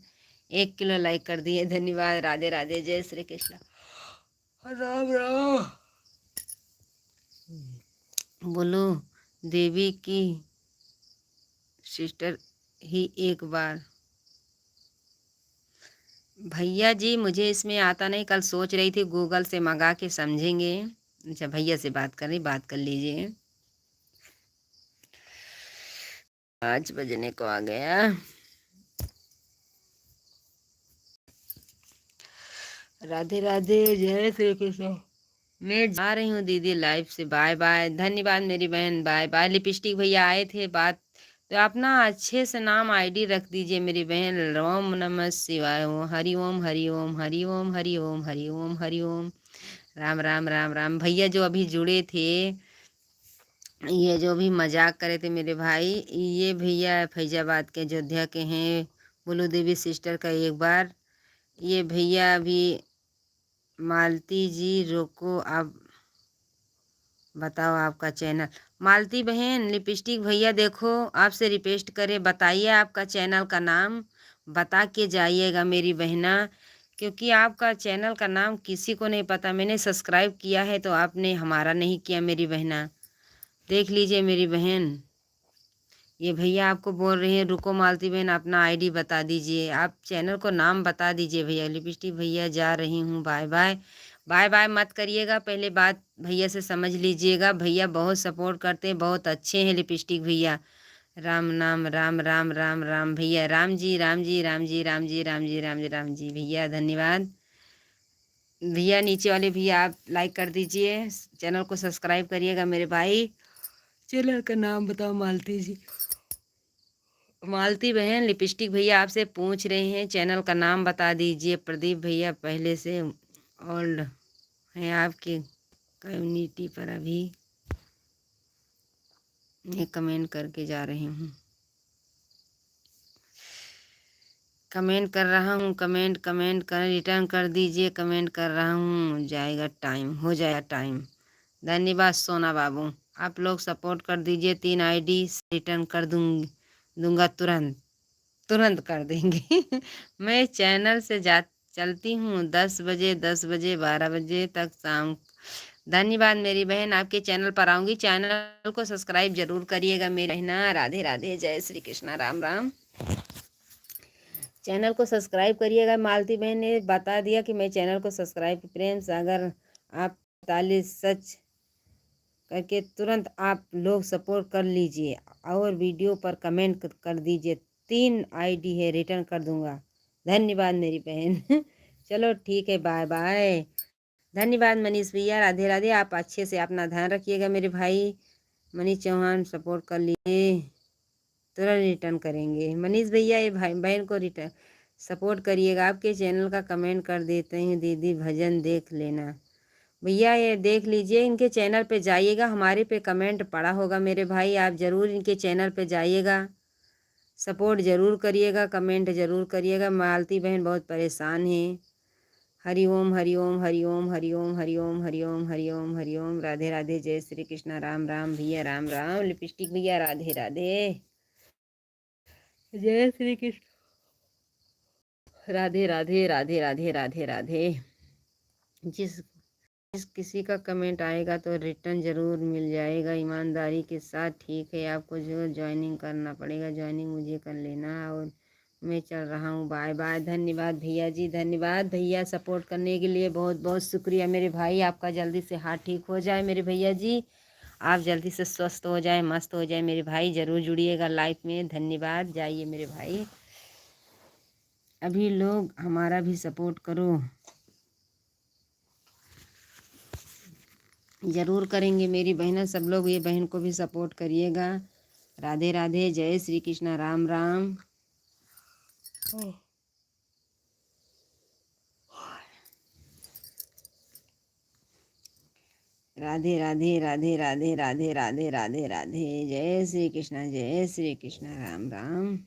1 किलो लाइक कर दिए, धन्यवाद। राधे राधे, जय श्री कृष्ण, राम राम। बोलो देवी की सिस्टर ही एक बार। भैया जी मुझे इसमें आता नहीं, कल सोच रही थी गूगल से मंगा के समझेंगे। अच्छा भैया से बात कर रही, बात कर लीजिए। 5 बजने को आ गया। राधे राधे, जय श्री कृष्ण। मैं जा रही हूँ दीदी लाइव से, बाय बाय। धन्यवाद मेरी बहन, बाय बाय। लिपस्टिक भैया आए थे बात, तो आप ना अच्छे से नाम आईडी रख दीजिए मेरी बहन। ओम नमः शिवाय, ओम हरि ओम हरि ओम हरि ओम हरि ओम हरि ओम हरि ओम। राम राम राम राम। भैया जो अभी जुड़े थे, ये जो भी मजाक करे थे मेरे भाई, ये भैया फैजाबाद के अयोध्या के हैं, बोलो देवी सिस्टर का एक बार। ये भैया अभी, मालती जी रोको, आप बताओ आपका चैनल। मालती बहन, लिपस्टिक भैया देखो आपसे रिक्वेस्ट करे, बताइए आपका चैनल का नाम, बता के जाइएगा मेरी बहना, क्योंकि आपका चैनल का नाम किसी को नहीं पता। मैंने सब्सक्राइब किया है तो आपने हमारा नहीं किया मेरी बहना, देख लीजिए मेरी बहन। ये भैया आपको बोल रहे हैं, रुको मालती बहन अपना आईडी बता दीजिए, आप चैनल को नाम बता दीजिए भैया। लिपस्टिक भैया जा रही हूँ, बाय बाय। बाय बाय मत करिएगा, पहले बात भैया से समझ लीजिएगा। भैया बहुत सपोर्ट करते हैं, बहुत अच्छे हैं लिपस्टिक भैया। राम नाम राम राम राम राम भैया, राम जी राम जी राम जी राम जी राम जी राम जी राम जी भैया, धन्यवाद भैया। नीचे वाले भैया आप लाइक कर दीजिए, चैनल को सब्सक्राइब करिएगा मेरे भाई। चैनल का नाम बताओ मालती जी। मालती बहन, लिपस्टिक भैया आपसे पूछ रहे हैं, चैनल का नाम बता दीजिए। प्रदीप भैया पहले से ओल्ड हैं आपकी कम्युनिटी पर, अभी मैं कमेंट करके जा रही हूँ, कमेंट कर रहा हूँ, कमेंट कमेंट कर रिटर्न कर दीजिए, कमेंट कर रहा हूँ, जाएगा टाइम, हो जाएगा टाइम। धन्यवाद सोना बाबू, आप लोग सपोर्ट कर दीजिए। 3 आईडी रिटर्न कर दूंगा तुरंत, तुरंत कर देंगे। मैं चैनल से जा चलती हूँ 10 बजे, 10 बजे 12 बजे तक शाम। धन्यवाद मेरी बहन, आपके चैनल पर आऊँगी। चैनल को सब्सक्राइब जरूर करिएगा मेरी बहना। राधे राधे, जय श्री कृष्णा, राम राम। चैनल को सब्सक्राइब करिएगा। मालती बहन ने बता दिया कि मैं चैनल को सब्सक्राइब, प्रेम सागर आप 45 सच करके तुरंत आप लोग सपोर्ट कर लीजिए और वीडियो पर कमेंट कर दीजिए। 3 आईडी है, रिटर्न कर दूंगा। धन्यवाद मेरी बहन। चलो ठीक है, बाय बाय। धन्यवाद मनीष भैया, राधे राधे। आप अच्छे से अपना ध्यान रखिएगा मेरे भाई। मनीष चौहान सपोर्ट कर लिए, तुरंत रिटर्न करेंगे। मनीष भैया ये भाई बहन को रिटर्न सपोर्ट करिएगा। आपके चैनल का कमेंट कर देते हैं, दीदी भजन देख लेना। भैया ये देख लीजिए, इनके चैनल पे जाइएगा, हमारे पे कमेंट पड़ा होगा मेरे भाई, आप ज़रूर इनके चैनल पे जाइएगा, सपोर्ट ज़रूर करिएगा, कमेंट ज़रूर करिएगा। मालती बहन बहुत परेशान है। हरि ओम हरि ओम हरि ओम हरि ओम हरि ओम हरि ओम हरि ओम हरि ओम। राधे राधे, जय श्री कृष्णा, राम राम भैया, राम राम। लिपस्टिक भैया राधे राधे, जय श्री कृष्ण, राधे राधे राधे राधे राधे राधे। जिस किसी का कमेंट आएगा तो रिटर्न ज़रूर मिल जाएगा, ईमानदारी के साथ। ठीक है, आपको जो ज्वाइनिंग करना पड़ेगा, ज्वाइनिंग मुझे कर लेना, और मैं चल रहा हूँ, बाय बाय। धन्यवाद भैया जी, धन्यवाद भैया, सपोर्ट करने के लिए बहुत बहुत शुक्रिया मेरे भाई। आपका जल्दी से हाथ ठीक हो जाए मेरे भैया जी, आप जल्दी से स्वस्थ हो जाए, मस्त हो जाए मेरे भाई। ज़रूर जुड़िएगा लाइफ में। धन्यवाद, जाइए मेरे भाई, अभी लोग हमारा भी सपोर्ट करो, ज़रूर करेंगे मेरी बहना सब लोग। ये बहन को भी सपोर्ट करिएगा। राधे राधे, जय श्री कृष्णा, राम राम। राधे राधे राधे राधे राधे राधे राधे राधे, जय श्री कृष्णा, जय श्री कृष्णा, राम राम।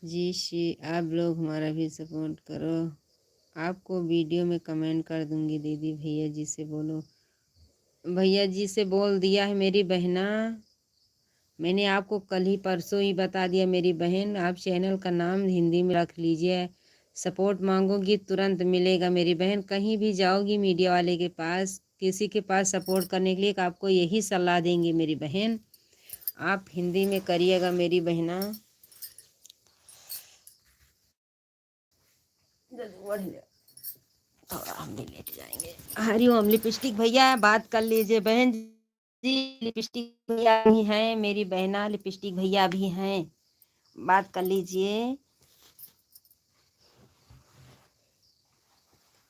जी शी, आप लोग हमारा भी सपोर्ट करो। आपको वीडियो में कमेंट कर दूंगी दीदी, भैया जी से बोलो। भैया जी से बोल दिया है मेरी बहना, मैंने आपको कल ही परसों ही बता दिया मेरी बहन। आप चैनल का नाम हिंदी में रख लीजिए, सपोर्ट मांगोगी तुरंत मिलेगा मेरी बहन। कहीं भी जाओगी मीडिया वाले के पास, किसी के पास सपोर्ट करने के लिए, आपको यही सलाह देंगे मेरी बहन, आप हिंदी में करिएगा मेरी बहना। और हम भी लेट जाएंगे। हरिओम। लिपस्टिक भैया बात कर लीजिए बहन जी, लिपस्टिक भैया भी हैं मेरी बहना, लिपस्टिक भैया भी हैं, बात कर लीजिए।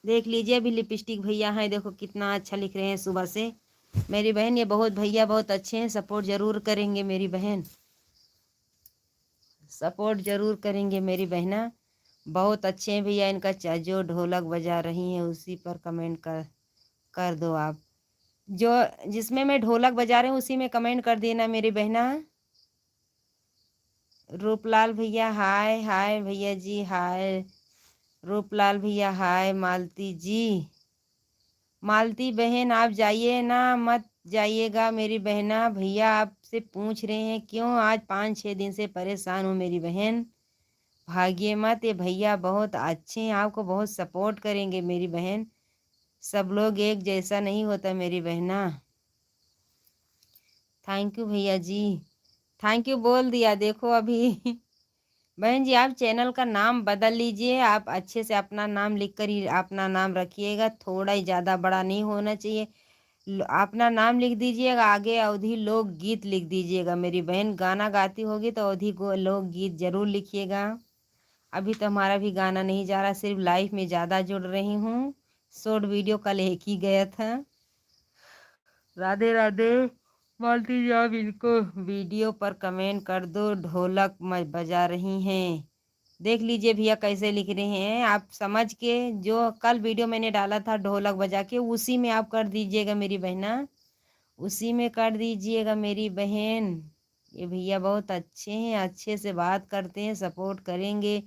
देख लीजिए अभी लिपस्टिक भैया हैं, देखो कितना अच्छा लिख रहे हैं सुबह से। मेरी बहन ये बहुत भैया बहुत अच्छे हैं, सपोर्ट ज़रूर करेंगे मेरी बहन, सपोर्ट ज़रूर करेंगे मेरी बहना। बहुत अच्छे हैं भैया, इनका जो ढोलक बजा रही हैं उसी पर कमेंट कर दो आप। जो जिसमें मैं ढोलक बजा रही हूँ उसी में कमेंट कर देना मेरी बहना। रूपलाल भैया हाय, हाय भैया जी हाय। रूपलाल भैया हाय। मालती जी, मालती बहन आप जाइए ना, मत जाइएगा मेरी बहना। भैया आपसे पूछ रहे हैं क्यों आज 5-6 दिन से परेशान हूँ मेरी बहन। भागिए मत, ये भैया बहुत अच्छे हैं, आपको बहुत सपोर्ट करेंगे मेरी बहन। सब लोग एक जैसा नहीं होता मेरी बहना। थैंक यू भैया जी, थैंक यू बोल दिया देखो अभी। बहन जी आप चैनल का नाम बदल लीजिए, आप अच्छे से अपना नाम लिख कर ही अपना नाम रखिएगा, थोड़ा ही ज़्यादा बड़ा नहीं होना चाहिए। अपना नाम लिख दीजिएगा, आगे अवधि लोक गीत लिख दीजिएगा मेरी बहन। गाना गाती होगी तो अवधि को लोक गीत जरूर लिखिएगा। अभी तो हमारा भी गाना नहीं जा रहा, सिर्फ लाइफ में ज़्यादा जुड़ रही हूँ। शॉर्ट वीडियो कल एक ही गया था। राधे राधे। मालती जी आप इनको वीडियो पर कमेंट कर दो, ढोलक मैं बजा रही हैं। देख लीजिए भैया कैसे लिख रहे हैं, आप समझ के जो कल वीडियो मैंने डाला था ढोलक बजा के उसी में आप कर दीजिएगा मेरी बहना, उसी में कर दीजिएगा मेरी बहन। ये भैया बहुत अच्छे हैं, अच्छे से बात करते हैं, सपोर्ट करेंगे।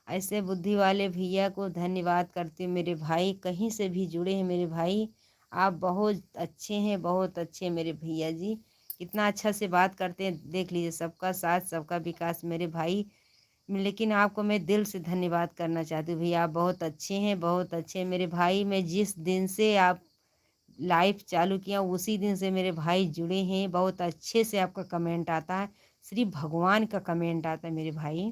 ऐसे बुद्धि वाले भैया को धन्यवाद करते हैं मेरे भाई, कहीं से भी जुड़े हैं मेरे भाई। आप बहुत अच्छे हैं, बहुत अच्छे मेरे भैया जी, कितना अच्छा से बात करते हैं। देख लीजिए सबका साथ सबका विकास मेरे भाई। लेकिन आपको मैं दिल से धन्यवाद करना चाहती हूँ भैया, आप बहुत अच्छे हैं, बहुत अच्छे हैं मेरे भाई। मैं जिस दिन से आप लाइव चालू किया उसी दिन से मेरे भाई जुड़े हैं, बहुत अच्छे से आपका कमेंट आता है, श्री भगवान का कमेंट आता है मेरे भाई।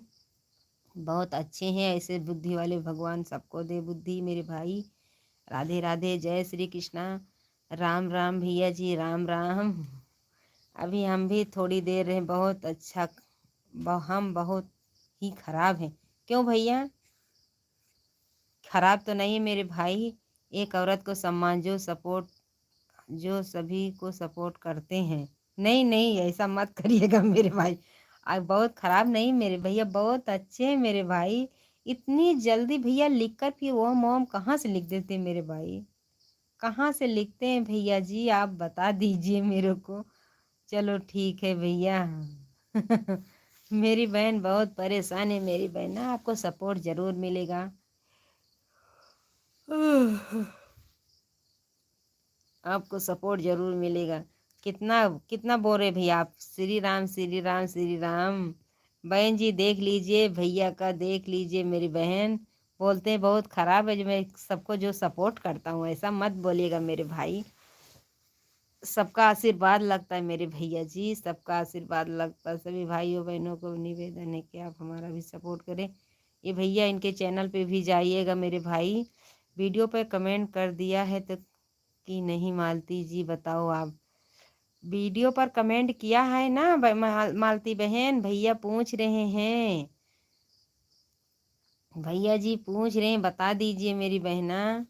बहुत अच्छे हैं, ऐसे बुद्धि वाले भगवान सबको दे बुद्धि मेरे भाई। राधे राधे, जय श्री कृष्णा। राम राम भैया जी, राम राम। अभी हम भी थोड़ी देर रहे, बहुत अच्छा। हम बहुत ही खराब हैं। क्यों भैया, खराब तो नहीं है मेरे भाई। एक औरत को सम्मान, जो सपोर्ट, जो सभी को सपोर्ट करते हैं। नहीं नहीं ऐसा मत करिएगा मेरे भाई, आज बहुत खराब नहीं मेरे भैया, बहुत अच्छे हैं मेरे भाई। इतनी जल्दी भैया लिख कर फिर ओम ओम कहाँ से लिख देते हैं मेरे भाई, कहाँ से लिखते हैं भैया जी आप बता दीजिए मेरे को। चलो ठीक है भैया। मेरी बहन बहुत परेशान है मेरी बहन ना, आपको सपोर्ट जरूर मिलेगा। आपको सपोर्ट जरूर मिलेगा। कितना कितना बोल रहे भैया आप, श्री राम श्री राम श्री राम। बहन जी देख लीजिए भैया का, देख लीजिए मेरी बहन, बोलते हैं बहुत खराब है जो मैं सबको जो सपोर्ट करता हूँ, ऐसा मत बोलिएगा मेरे भाई। सबका आशीर्वाद लगता है मेरे भैया जी, सबका आशीर्वाद लगता है। सभी भाइयों बहनों को निवेदन है कि आप हमारा भी सपोर्ट करें। ये भैया इनके चैनल पे भी जाइएगा मेरे भाई। वीडियो पे कमेंट कर दिया है तो कि नहीं मालती जी बताओ आप। वीडियो पर कमेंट किया है ना मालती बहन, भैया पूछ रहे हैं, भैया जी पूछ रहे हैं, बता दीजिए मेरी बहना,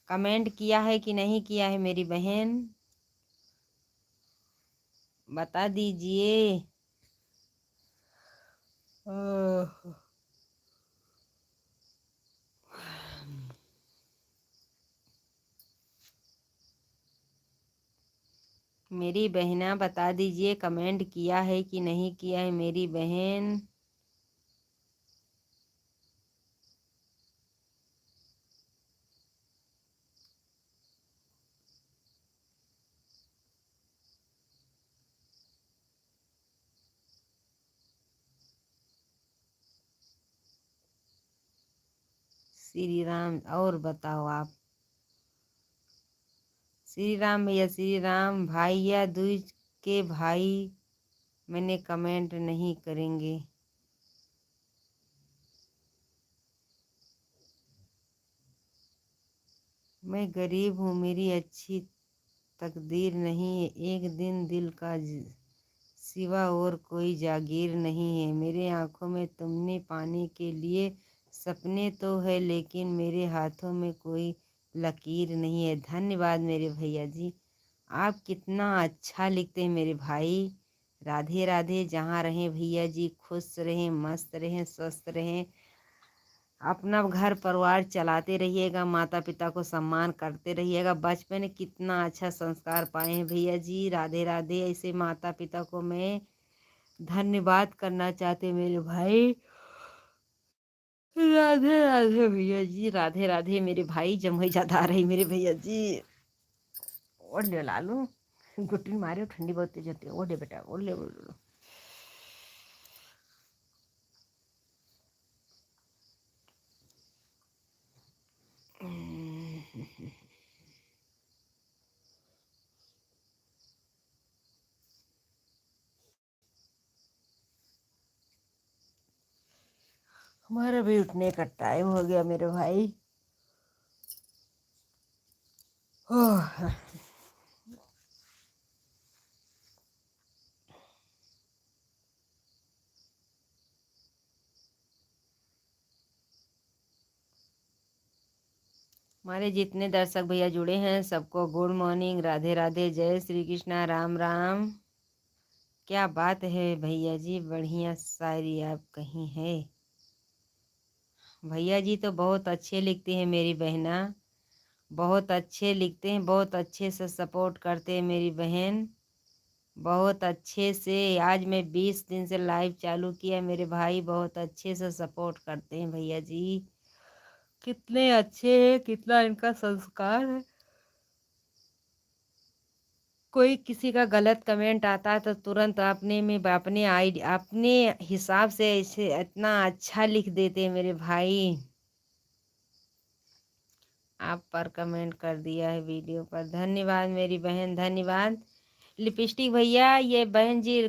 कमेंट किया है कि नहीं किया है मेरी बहन, बता दीजिए। ओह, मेरी बहना बता दीजिए कमेंट किया है कि नहीं किया है मेरी बहन। श्री राम, और बताओ आप। श्री राम भैया, श्री राम भैया, दूज के भाई मैंने कमेंट नहीं करेंगे। मैं गरीब हूँ, मेरी अच्छी तकदीर नहीं है, एक दिन दिल का सिवा और कोई जागीर नहीं है। मेरे आंखों में तुमने पाने के लिए सपने तो है, लेकिन मेरे हाथों में कोई लकीर नहीं है। धन्यवाद मेरे भैया जी, आप कितना अच्छा लिखते हैं मेरे भाई। राधे राधे। जहाँ रहें भैया जी, खुश रहें, मस्त रहें, स्वस्थ रहें, अपना घर परिवार चलाते रहिएगा, माता पिता को सम्मान करते रहिएगा। बचपन में कितना अच्छा संस्कार पाए हैं भैया जी। राधे राधे। ऐसे माता पिता को मैं धन्यवाद करना चाहते मेरे भाई। राधे राधे भैया जी, राधे राधे मेरे भाई। जमुई ज्यादा आ रही मेरे भैया जी। ओढ़ ले लालू, गुट्टी मारे ठंडी बहुत तेज होती है। ओढ़ ले बेटा, ओढ़ ले, ओढ़ ले। हमारा भी उठने का टाइम हो गया मेरे भाई। ओह, हमारे जितने दर्शक भैया जुड़े हैं सबको गुड मॉर्निंग, राधे राधे, जय श्री कृष्णा, राम राम। क्या बात है भैया जी, बढ़िया शायरी आप कहीं है। भैया जी तो बहुत अच्छे लिखते हैं मेरी बहना, बहुत अच्छे लिखते हैं, बहुत अच्छे से सपोर्ट करते हैं मेरी बहन, बहुत अच्छे से। आज मैं 20 दिन से लाइव चालू किया मेरे भाई, बहुत अच्छे से सपोर्ट करते हैं भैया जी। कितने अच्छे हैं, कितना इनका संस्कार है। कोई किसी का गलत कमेंट आता है तो तुरंत अपने में अपने आईडी अपने हिसाब से ऐसे इतना अच्छा लिख देते हैं मेरे भाई। आप पर कमेंट कर दिया है वीडियो पर, धन्यवाद मेरी बहन, धन्यवाद। लिपस्टिक भैया, ये बहन जी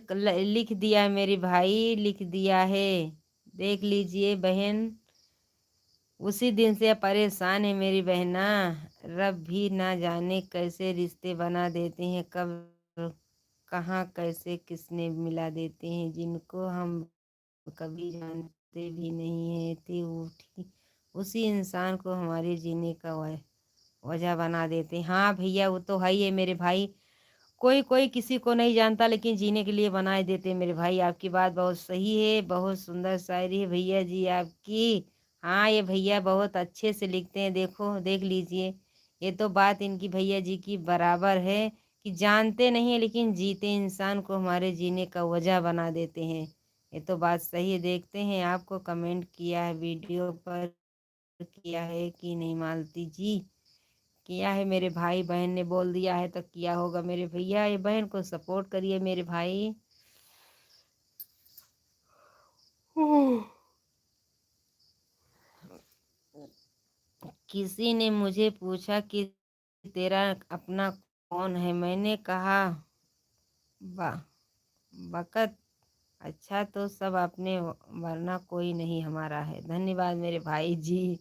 लिख दिया है मेरी भाई, लिख दिया है, देख लीजिए बहन। उसी दिन से परेशान है मेरी बहना। रब भी ना जाने कैसे रिश्ते बना देते हैं, कब कहाँ कैसे किसने मिला देते हैं, जिनको हम कभी जानते भी नहीं है थे, उठी उसी इंसान को हमारे जीने का वजह बना देते हैं। हाँ भैया, वो तो है ही है मेरे भाई। कोई कोई किसी को नहीं जानता, लेकिन जीने के लिए बनाए देते हैं मेरे भाई। आपकी बात बहुत सही है, बहुत सुंदर शायरी है भैया जी आपकी। हाँ, ये भैया बहुत अच्छे से लिखते हैं, देखो देख लीजिए। ये तो बात इनकी भैया जी की बराबर है कि जानते नहीं है लेकिन जीते इंसान को हमारे जीने का वजह बना देते हैं। ये तो बात सही है। देखते हैं आपको कमेंट किया है वीडियो पर, किया है कि नहीं मालती जी। किया है मेरे भाई, बहन ने बोल दिया है तो किया होगा मेरे भैया। ये बहन को सपोर्ट करिए मेरे भाई। किसी ने मुझे पूछा कि तेरा अपना कौन है, मैंने कहा बा बकत। अच्छा तो सब अपने, वरना कोई नहीं हमारा है। धन्यवाद मेरे भाई जी।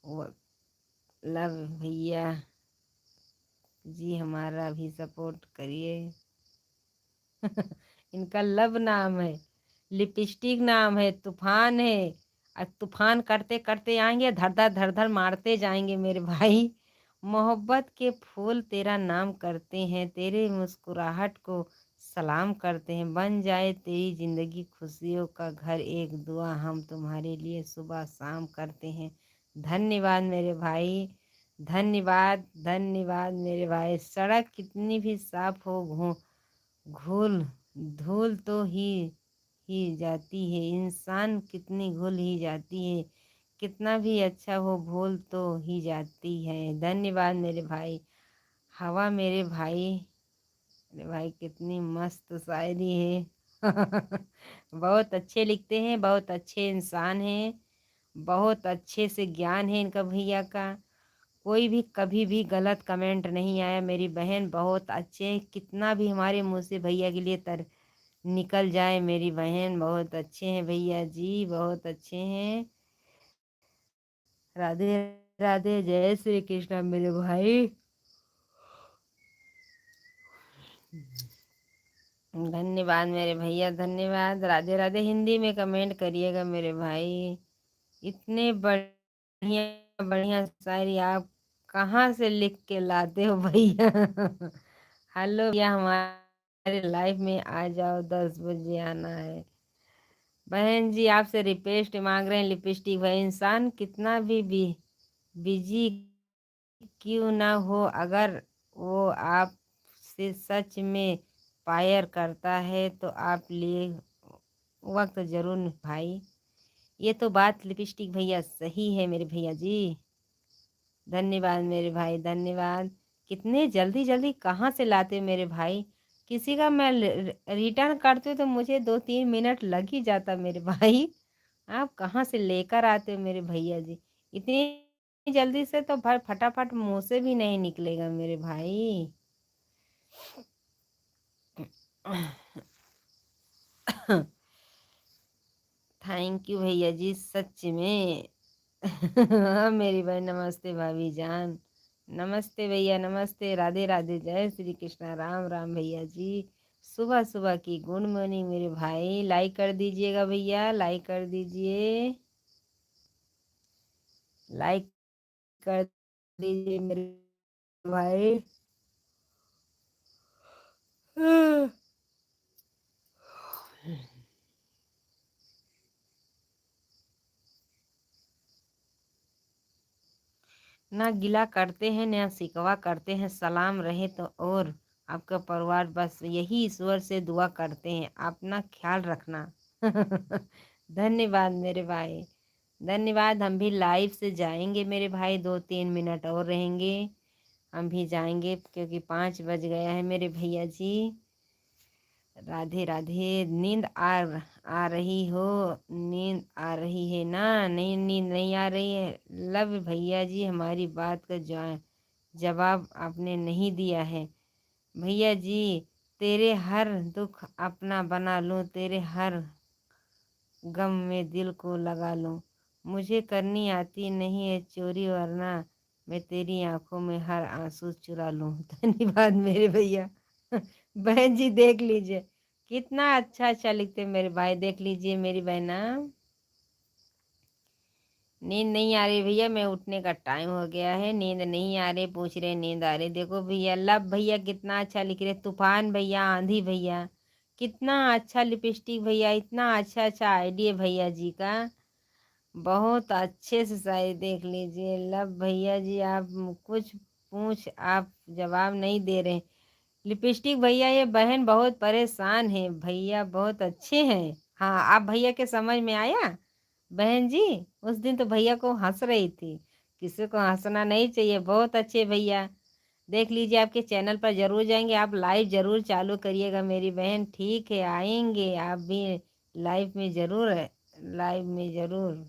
वो लव भैया जी, हमारा भी सपोर्ट करिए। इनका लव नाम है, लिपस्टिक नाम है, तूफान है। और तूफान करते करते आएंगे, धर धर धर धर मारते जाएंगे मेरे भाई। मोहब्बत के फूल तेरा नाम करते हैं, तेरे मुस्कुराहट को सलाम करते हैं। बन जाए तेरी जिंदगी खुशियों का घर, एक दुआ हम तुम्हारे लिए सुबह शाम करते हैं। धन्यवाद मेरे भाई, धन्यवाद, धन्यवाद मेरे भाई। सड़क कितनी भी साफ हो, घुल धूल तो ही जाती है, इंसान कितनी घुल ही जाती है, कितना भी अच्छा हो भूल तो ही जाती है। धन्यवाद मेरे भाई। हवा मेरे भाई, मेरे भाई कितनी मस्त शायरी है। बहुत अच्छे लिखते हैं, बहुत अच्छे इंसान हैं, बहुत अच्छे से ज्ञान है इनका भैया का। कोई भी कभी भी गलत कमेंट नहीं आया मेरी बहन, बहुत अच्छे हैं। कितना भी हमारे मुंह से भैया के लिए निकल जाए मेरी बहन, बहुत अच्छे हैं भैया जी, बहुत अच्छे हैं। राधे राधे, जय श्री कृष्ण मेरे भाई। धन्यवाद मेरे भैया, धन्यवाद। राधे राधे। हिंदी में कमेंट करिएगा मेरे भाई। इतने बढ़िया बढ़िया शायरी आप कहाँ से लिख के लाते हो भैया? हेलो भैया, हमारे लाइफ में आ जाओ, 10 बजे आना है। बहन जी आपसे रिक्वेस्ट मांग रहे हैं लिपस्टिक। भाई इंसान कितना भी बिजी क्यों ना हो, अगर वो आपसे सच में प्यार करता है तो आप लिए वक्त जरूर भाई। ये तो बात लिपस्टिक भैया सही है मेरे भैया जी। धन्यवाद मेरे भाई, धन्यवाद। कितने जल्दी जल्दी कहाँ से लाते हो मेरे भाई? किसी का मैं रिटर्न करती हूँ तो मुझे 2-3 मिनट लग ही जाता मेरे भाई। आप कहाँ से लेकर आते हो मेरे भैया जी? इतनी जल्दी से तो भाई फटाफट मुंह से भी नहीं निकलेगा मेरे भाई। थैंक यू भैया जी, सच में। हाँ मेरी बहन, नमस्ते भाभी जान। नमस्ते भैया, नमस्ते। राधे राधे, जय श्री कृष्णा, राम राम भैया जी। सुबह सुबह की गुड मॉर्निंग मेरे भाई। लाइक कर दीजिएगा भैया, लाइक कर दीजिए, लाइक कर दीजिए मेरे भाई। ना गिला करते हैं ना शिकवा करते हैं, सलाम रहे तो और आपका परिवार, बस यही ईश्वर से दुआ करते हैं, अपना ख्याल रखना। धन्यवाद मेरे भाई, धन्यवाद। हम भी लाइव से जाएंगे मेरे भाई, 2-3 मिनट और रहेंगे, हम भी जाएंगे क्योंकि 5 बज गया है मेरे भैया जी। राधे राधे। नींद आ रही हो? नींद आ रही है ना? नहीं, नींद नहीं आ रही है। लव भैया जी, हमारी बात का जवाब आपने नहीं दिया है भैया जी। तेरे हर दुख अपना बना लूं, तेरे हर गम में दिल को लगा लूं। मुझे करनी आती नहीं है चोरी, वरना मैं तेरी आंखों में हर आंसू चुरा लूं। धन्यवाद मेरे भैया। बहन जी देख लीजिए कितना अच्छा अच्छा लिखते मेरे भाई, देख लीजिए मेरी बहना। नींद नहीं आ रही भैया, मैं उठने का टाइम हो गया है। नींद नहीं आ रही, पूछ रहे नींद आ रही। देखो भैया, लब भैया कितना अच्छा लिख रहे, तूफान भैया, आंधी भैया, कितना अच्छा लिपस्टिक भैया, इतना अच्छा अच्छा आइडिया भैया जी का। बहुत अच्छे से शायरी देख लीजिए। लब भैया जी आप कुछ पूछ, आप जवाब नहीं दे रहे। लिपस्टिक भैया, ये बहन बहुत परेशान है, भैया बहुत अच्छे हैं। हाँ, आप भैया के समझ में आया बहन जी? उस दिन तो भैया को हंस रही थी, किसी को हंसना नहीं चाहिए। बहुत अच्छे भैया, देख लीजिए आपके चैनल पर जरूर जाएंगे, आप लाइव जरूर चालू करिएगा मेरी बहन। ठीक है, आएंगे आप भी लाइव में जरूर, लाइव में जरूर,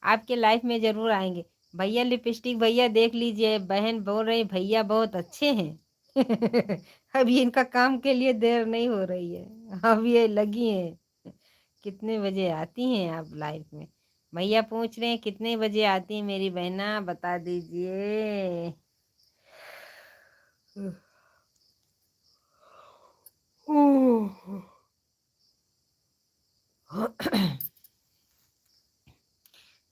आपके लाइफ में जरूर आएंगे। भैया लिपस्टिक भैया देख लीजिए, बहन बोल रही भैया बहुत अच्छे हैं। अभी इनका काम के लिए देर नहीं हो रही है, अब ये लगी हैं। कितने बजे आती हैं आप लाइफ में? भैया पूछ रहे हैं कितने बजे आती है मेरी बहना, बता दीजिए।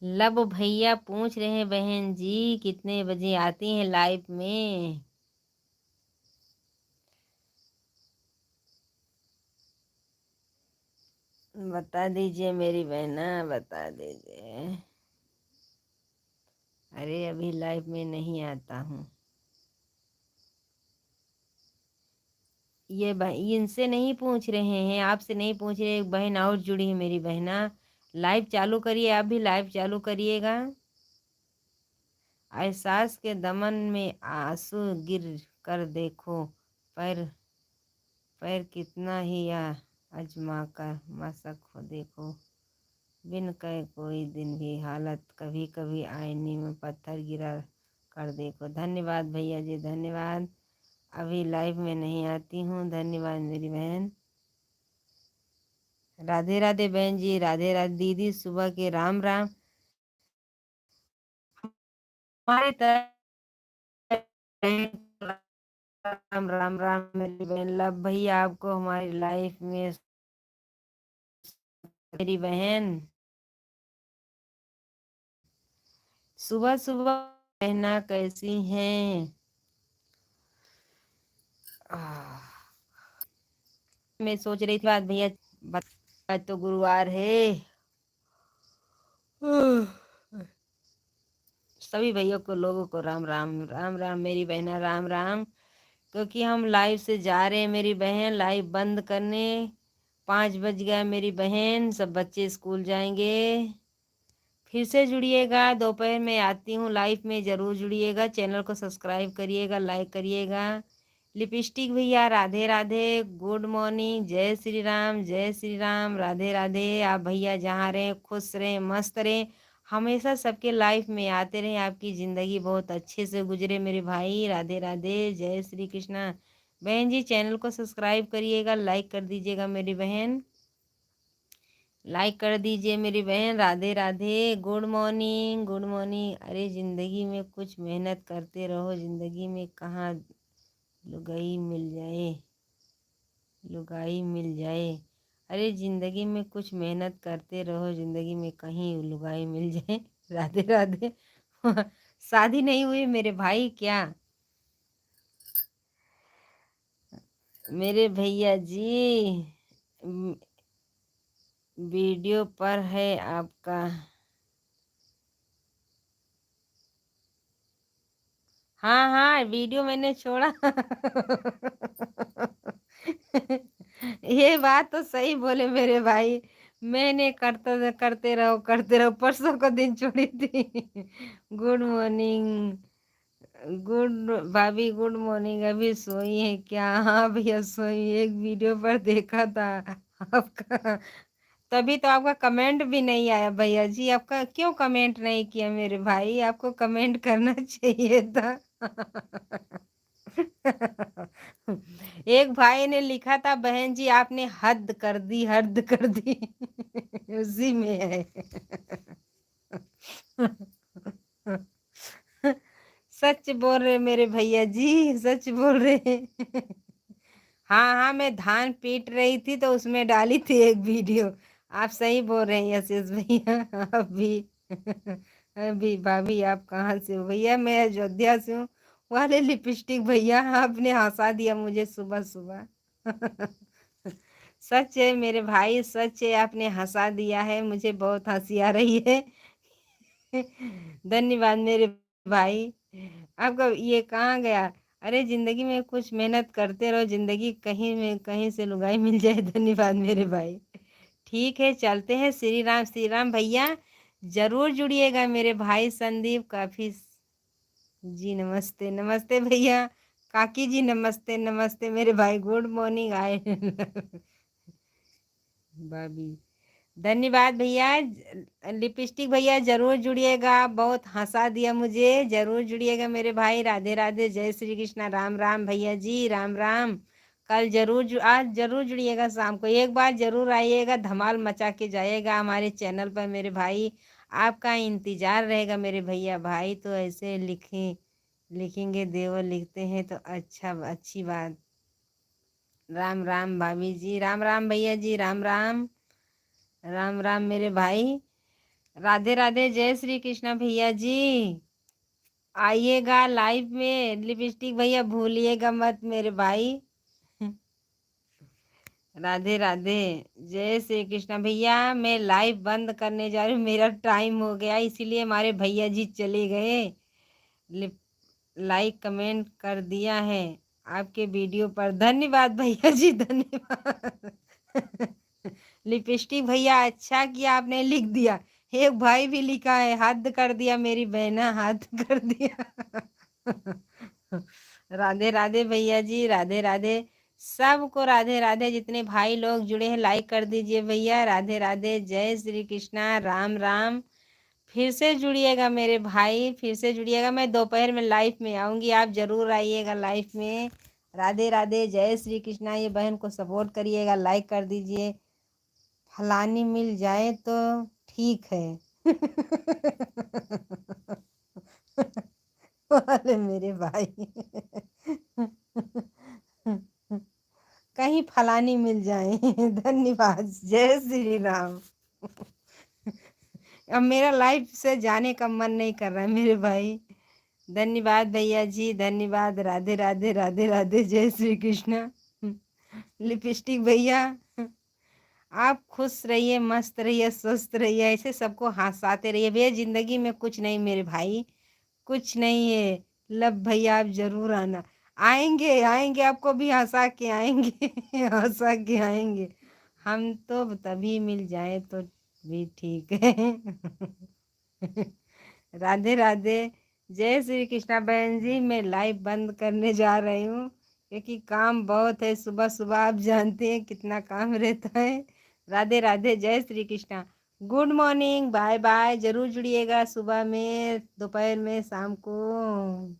लब भैया पूछ रहे हैं बहन जी कितने बजे आती हैं लाइफ में? बता दीजिए मेरी बहना, बता दीजिए। अरे अभी लाइव में नहीं आता हूँ। ये इनसे नहीं पूछ रहे हैं, आपसे नहीं पूछ रहे। एक बहन और जुड़ी है मेरी बहना, लाइव चालू करिए, आप भी लाइव चालू करिएगा। एहसास के दमन में आंसू गिर कर देखो, पैर पैर कितना ही आजमा कर मशक हो देखो, बिन कहे कोई दिन भी हालत, कभी कभी आईने में पत्थर गिरा कर देखो। धन्यवाद भैया जी, धन्यवाद। अभी लाइव में नहीं आती हूँ, धन्यवाद मेरी बहन। राधे राधे बहन जी, राधे राधे दीदी, सुबह के राम राम। हमारे तरफ राम राम राम मेरी बहन लव भैया, आपको हमारी लाइफ में मेरी बहन सुबह सुबह बहना कैसी हैं। आह, मैं सोच रही थी बात भैया, आज तो गुरुवार है। आह, सभी भैया को लोगों को राम राम राम राम मेरी बहना राम राम। क्योंकि हम लाइव से जा रहे हैं मेरी बहन, लाइव बंद करने। 5 बज गया मेरी बहन, सब बच्चे स्कूल जाएंगे। फिर से जुड़िएगा, दोपहर में आती हूँ लाइव में, ज़रूर जुड़िएगा। चैनल को सब्सक्राइब करिएगा, लाइक करिएगा। लिपस्टिक भैया राधे राधे, गुड मॉर्निंग, जय श्री राम, राधे राधे। आप भैया जहाँ रहें खुश रहें, मस्त रहें, हमेशा सबके लाइफ में आते रहें, आपकी ज़िंदगी बहुत अच्छे से गुजरे मेरे भाई। राधे राधे, जय श्री कृष्णा। बहन जी चैनल को सब्सक्राइब करिएगा, लाइक कर दीजिएगा मेरी बहन, लाइक कर दीजिए मेरी बहन। Radhe Radhe, good morning good morning. अरे ज़िंदगी में कुछ मेहनत करते रहो, ज़िंदगी में कहाँ लुगाई मिल जाए, लुगाई मिल जाए। अरे ज़िंदगी में कुछ मेहनत करते रहो, ज़िंदगी में कहीं लुगाई मिल जाए। राधे राधे। शादी नहीं हुई मेरे भाई क्या? मेरे भैया जी वीडियो पर है आपका। हाँ हाँ वीडियो मैंने छोड़ा। ये बात तो सही बोले मेरे भाई। मैंने करते रहो, परसों को दिन छोड़ी थी। गुड मॉर्निंग, गुड भाभी, गुड मॉर्निंग। अभी सोई है क्या? हाँ भैया सोई, एक वीडियो पर देखा था आपका, तभी तो आपका कमेंट भी नहीं आया भैया जी। आपका क्यों कमेंट नहीं किया मेरे भाई? आपको कमेंट करना चाहिए था। एक भाई ने लिखा था बहन जी आपने हद कर दी, हद कर दी। उसी में है। सच बोल रहे मेरे भैया जी, सच बोल रहे। हाँ हाँ मैं धान पीट रही थी तो उसमें डाली थी एक वीडियो। आप सही बोल रहे हैं यशेष भैया। अभी अभी भाभी आप कहाँ से हो? भैया मैं अयोध्या से हूँ। वाले लिपस्टिक भैया आपने हंसा दिया मुझे सुबह सुबह। सच है मेरे भाई, सच है, आपने हंसा दिया है मुझे, बहुत हंसी आ रही है। धन्यवाद मेरे भाई। आपका ये कहाँ गया? अरे जिंदगी में कुछ मेहनत करते रहो, जिंदगी कहीं में कहीं से लुगाई मिल जाए। धन्यवाद मेरे भाई। ठीक है चलते हैं, श्री राम भैया। जरूर जुड़िएगा मेरे भाई संदीप। काफी जी नमस्ते नमस्ते भैया। काकी जी नमस्ते नमस्ते मेरे भाई, गुड मॉर्निंग आए। भाभी धन्यवाद भैया। लिपस्टिक भैया जरूर जुड़िएगा, बहुत हंसा दिया मुझे, जरूर जुड़िएगा मेरे भाई। राधे राधे, जय श्री कृष्णा, राम राम भैया जी, राम राम। कल जरूर आज जरूर जुड़िएगा, शाम को एक बार जरूर आइएगा, धमाल मचा के जाइएगा हमारे चैनल पर मेरे भाई। आपका इंतजार रहेगा मेरे भैया। भाई तो ऐसे लिखेंगे, देवर लिखते हैं तो अच्छा, अच्छी बात। राम राम भाभी जी, राम राम भैया जी, राम राम राम राम मेरे भाई। राधे राधे, जय श्री कृष्णा भैया जी। आइएगा लाइव में, लिपस्टिक भैया भूलिएगा मत मेरे भाई। राधे राधे, जय श्री कृष्णा भैया। मैं लाइव बंद करने जा रही हूँ, मेरा टाइम हो गया, इसीलिए हमारे भैया जी चले गए। लिप लाइक कमेंट कर दिया है आपके वीडियो पर, धन्यवाद भैया जी, धन्यवाद। लिपस्टिक भैया अच्छा किया आपने लिख दिया। एक भाई भी लिखा है, हद कर दिया मेरी बहना, हद कर दिया। राधे राधे भैया जी, राधे राधे। सबको राधे राधे, जितने भाई लोग जुड़े हैं लाइक कर दीजिए भैया। राधे राधे, जय श्री कृष्णा, राम राम। फिर से जुड़िएगा मेरे भाई, फिर से जुड़िएगा। मैं दोपहर में लाइफ में आऊँगी, आप ज़रूर आइएगा लाइफ में। राधे राधे, जय श्री कृष्णा। ये बहन को सपोर्ट करिएगा, लाइक कर दीजिए। फलानी मिल जाए तो ठीक है। वाले मेरे भाई। कहीं फलानी मिल जाए। धन्यवाद। जय श्री राम। अब मेरा लाइफ से जाने का मन नहीं कर रहा है मेरे भाई। धन्यवाद भैया जी, धन्यवाद। राधे राधे राधे राधे, जय श्री कृष्ण। लिपस्टिक भैया, आप खुश रहिए, मस्त रहिए, स्वस्थ रहिए, ऐसे सबको हंसाते रहिए भैया। जिंदगी में कुछ नहीं मेरे भाई, कुछ नहीं है। लब भैया आप जरूर आना। आएंगे आएंगे, आपको भी हंसा के आएंगे। हंसा के आएंगे। हम तो तभी मिल जाए तो भी ठीक है। राधे राधे, जय श्री कृष्णा। बहन जी मैं लाइव बंद करने जा रही हूँ, क्योंकि काम बहुत है। सुबह सुबह आप जानते हैं कितना काम रहता है। राधे राधे, जय Shri Krishna. Good morning, bye bye. जरूर जुड़िएगा सुबह में, दोपहर में, शाम को।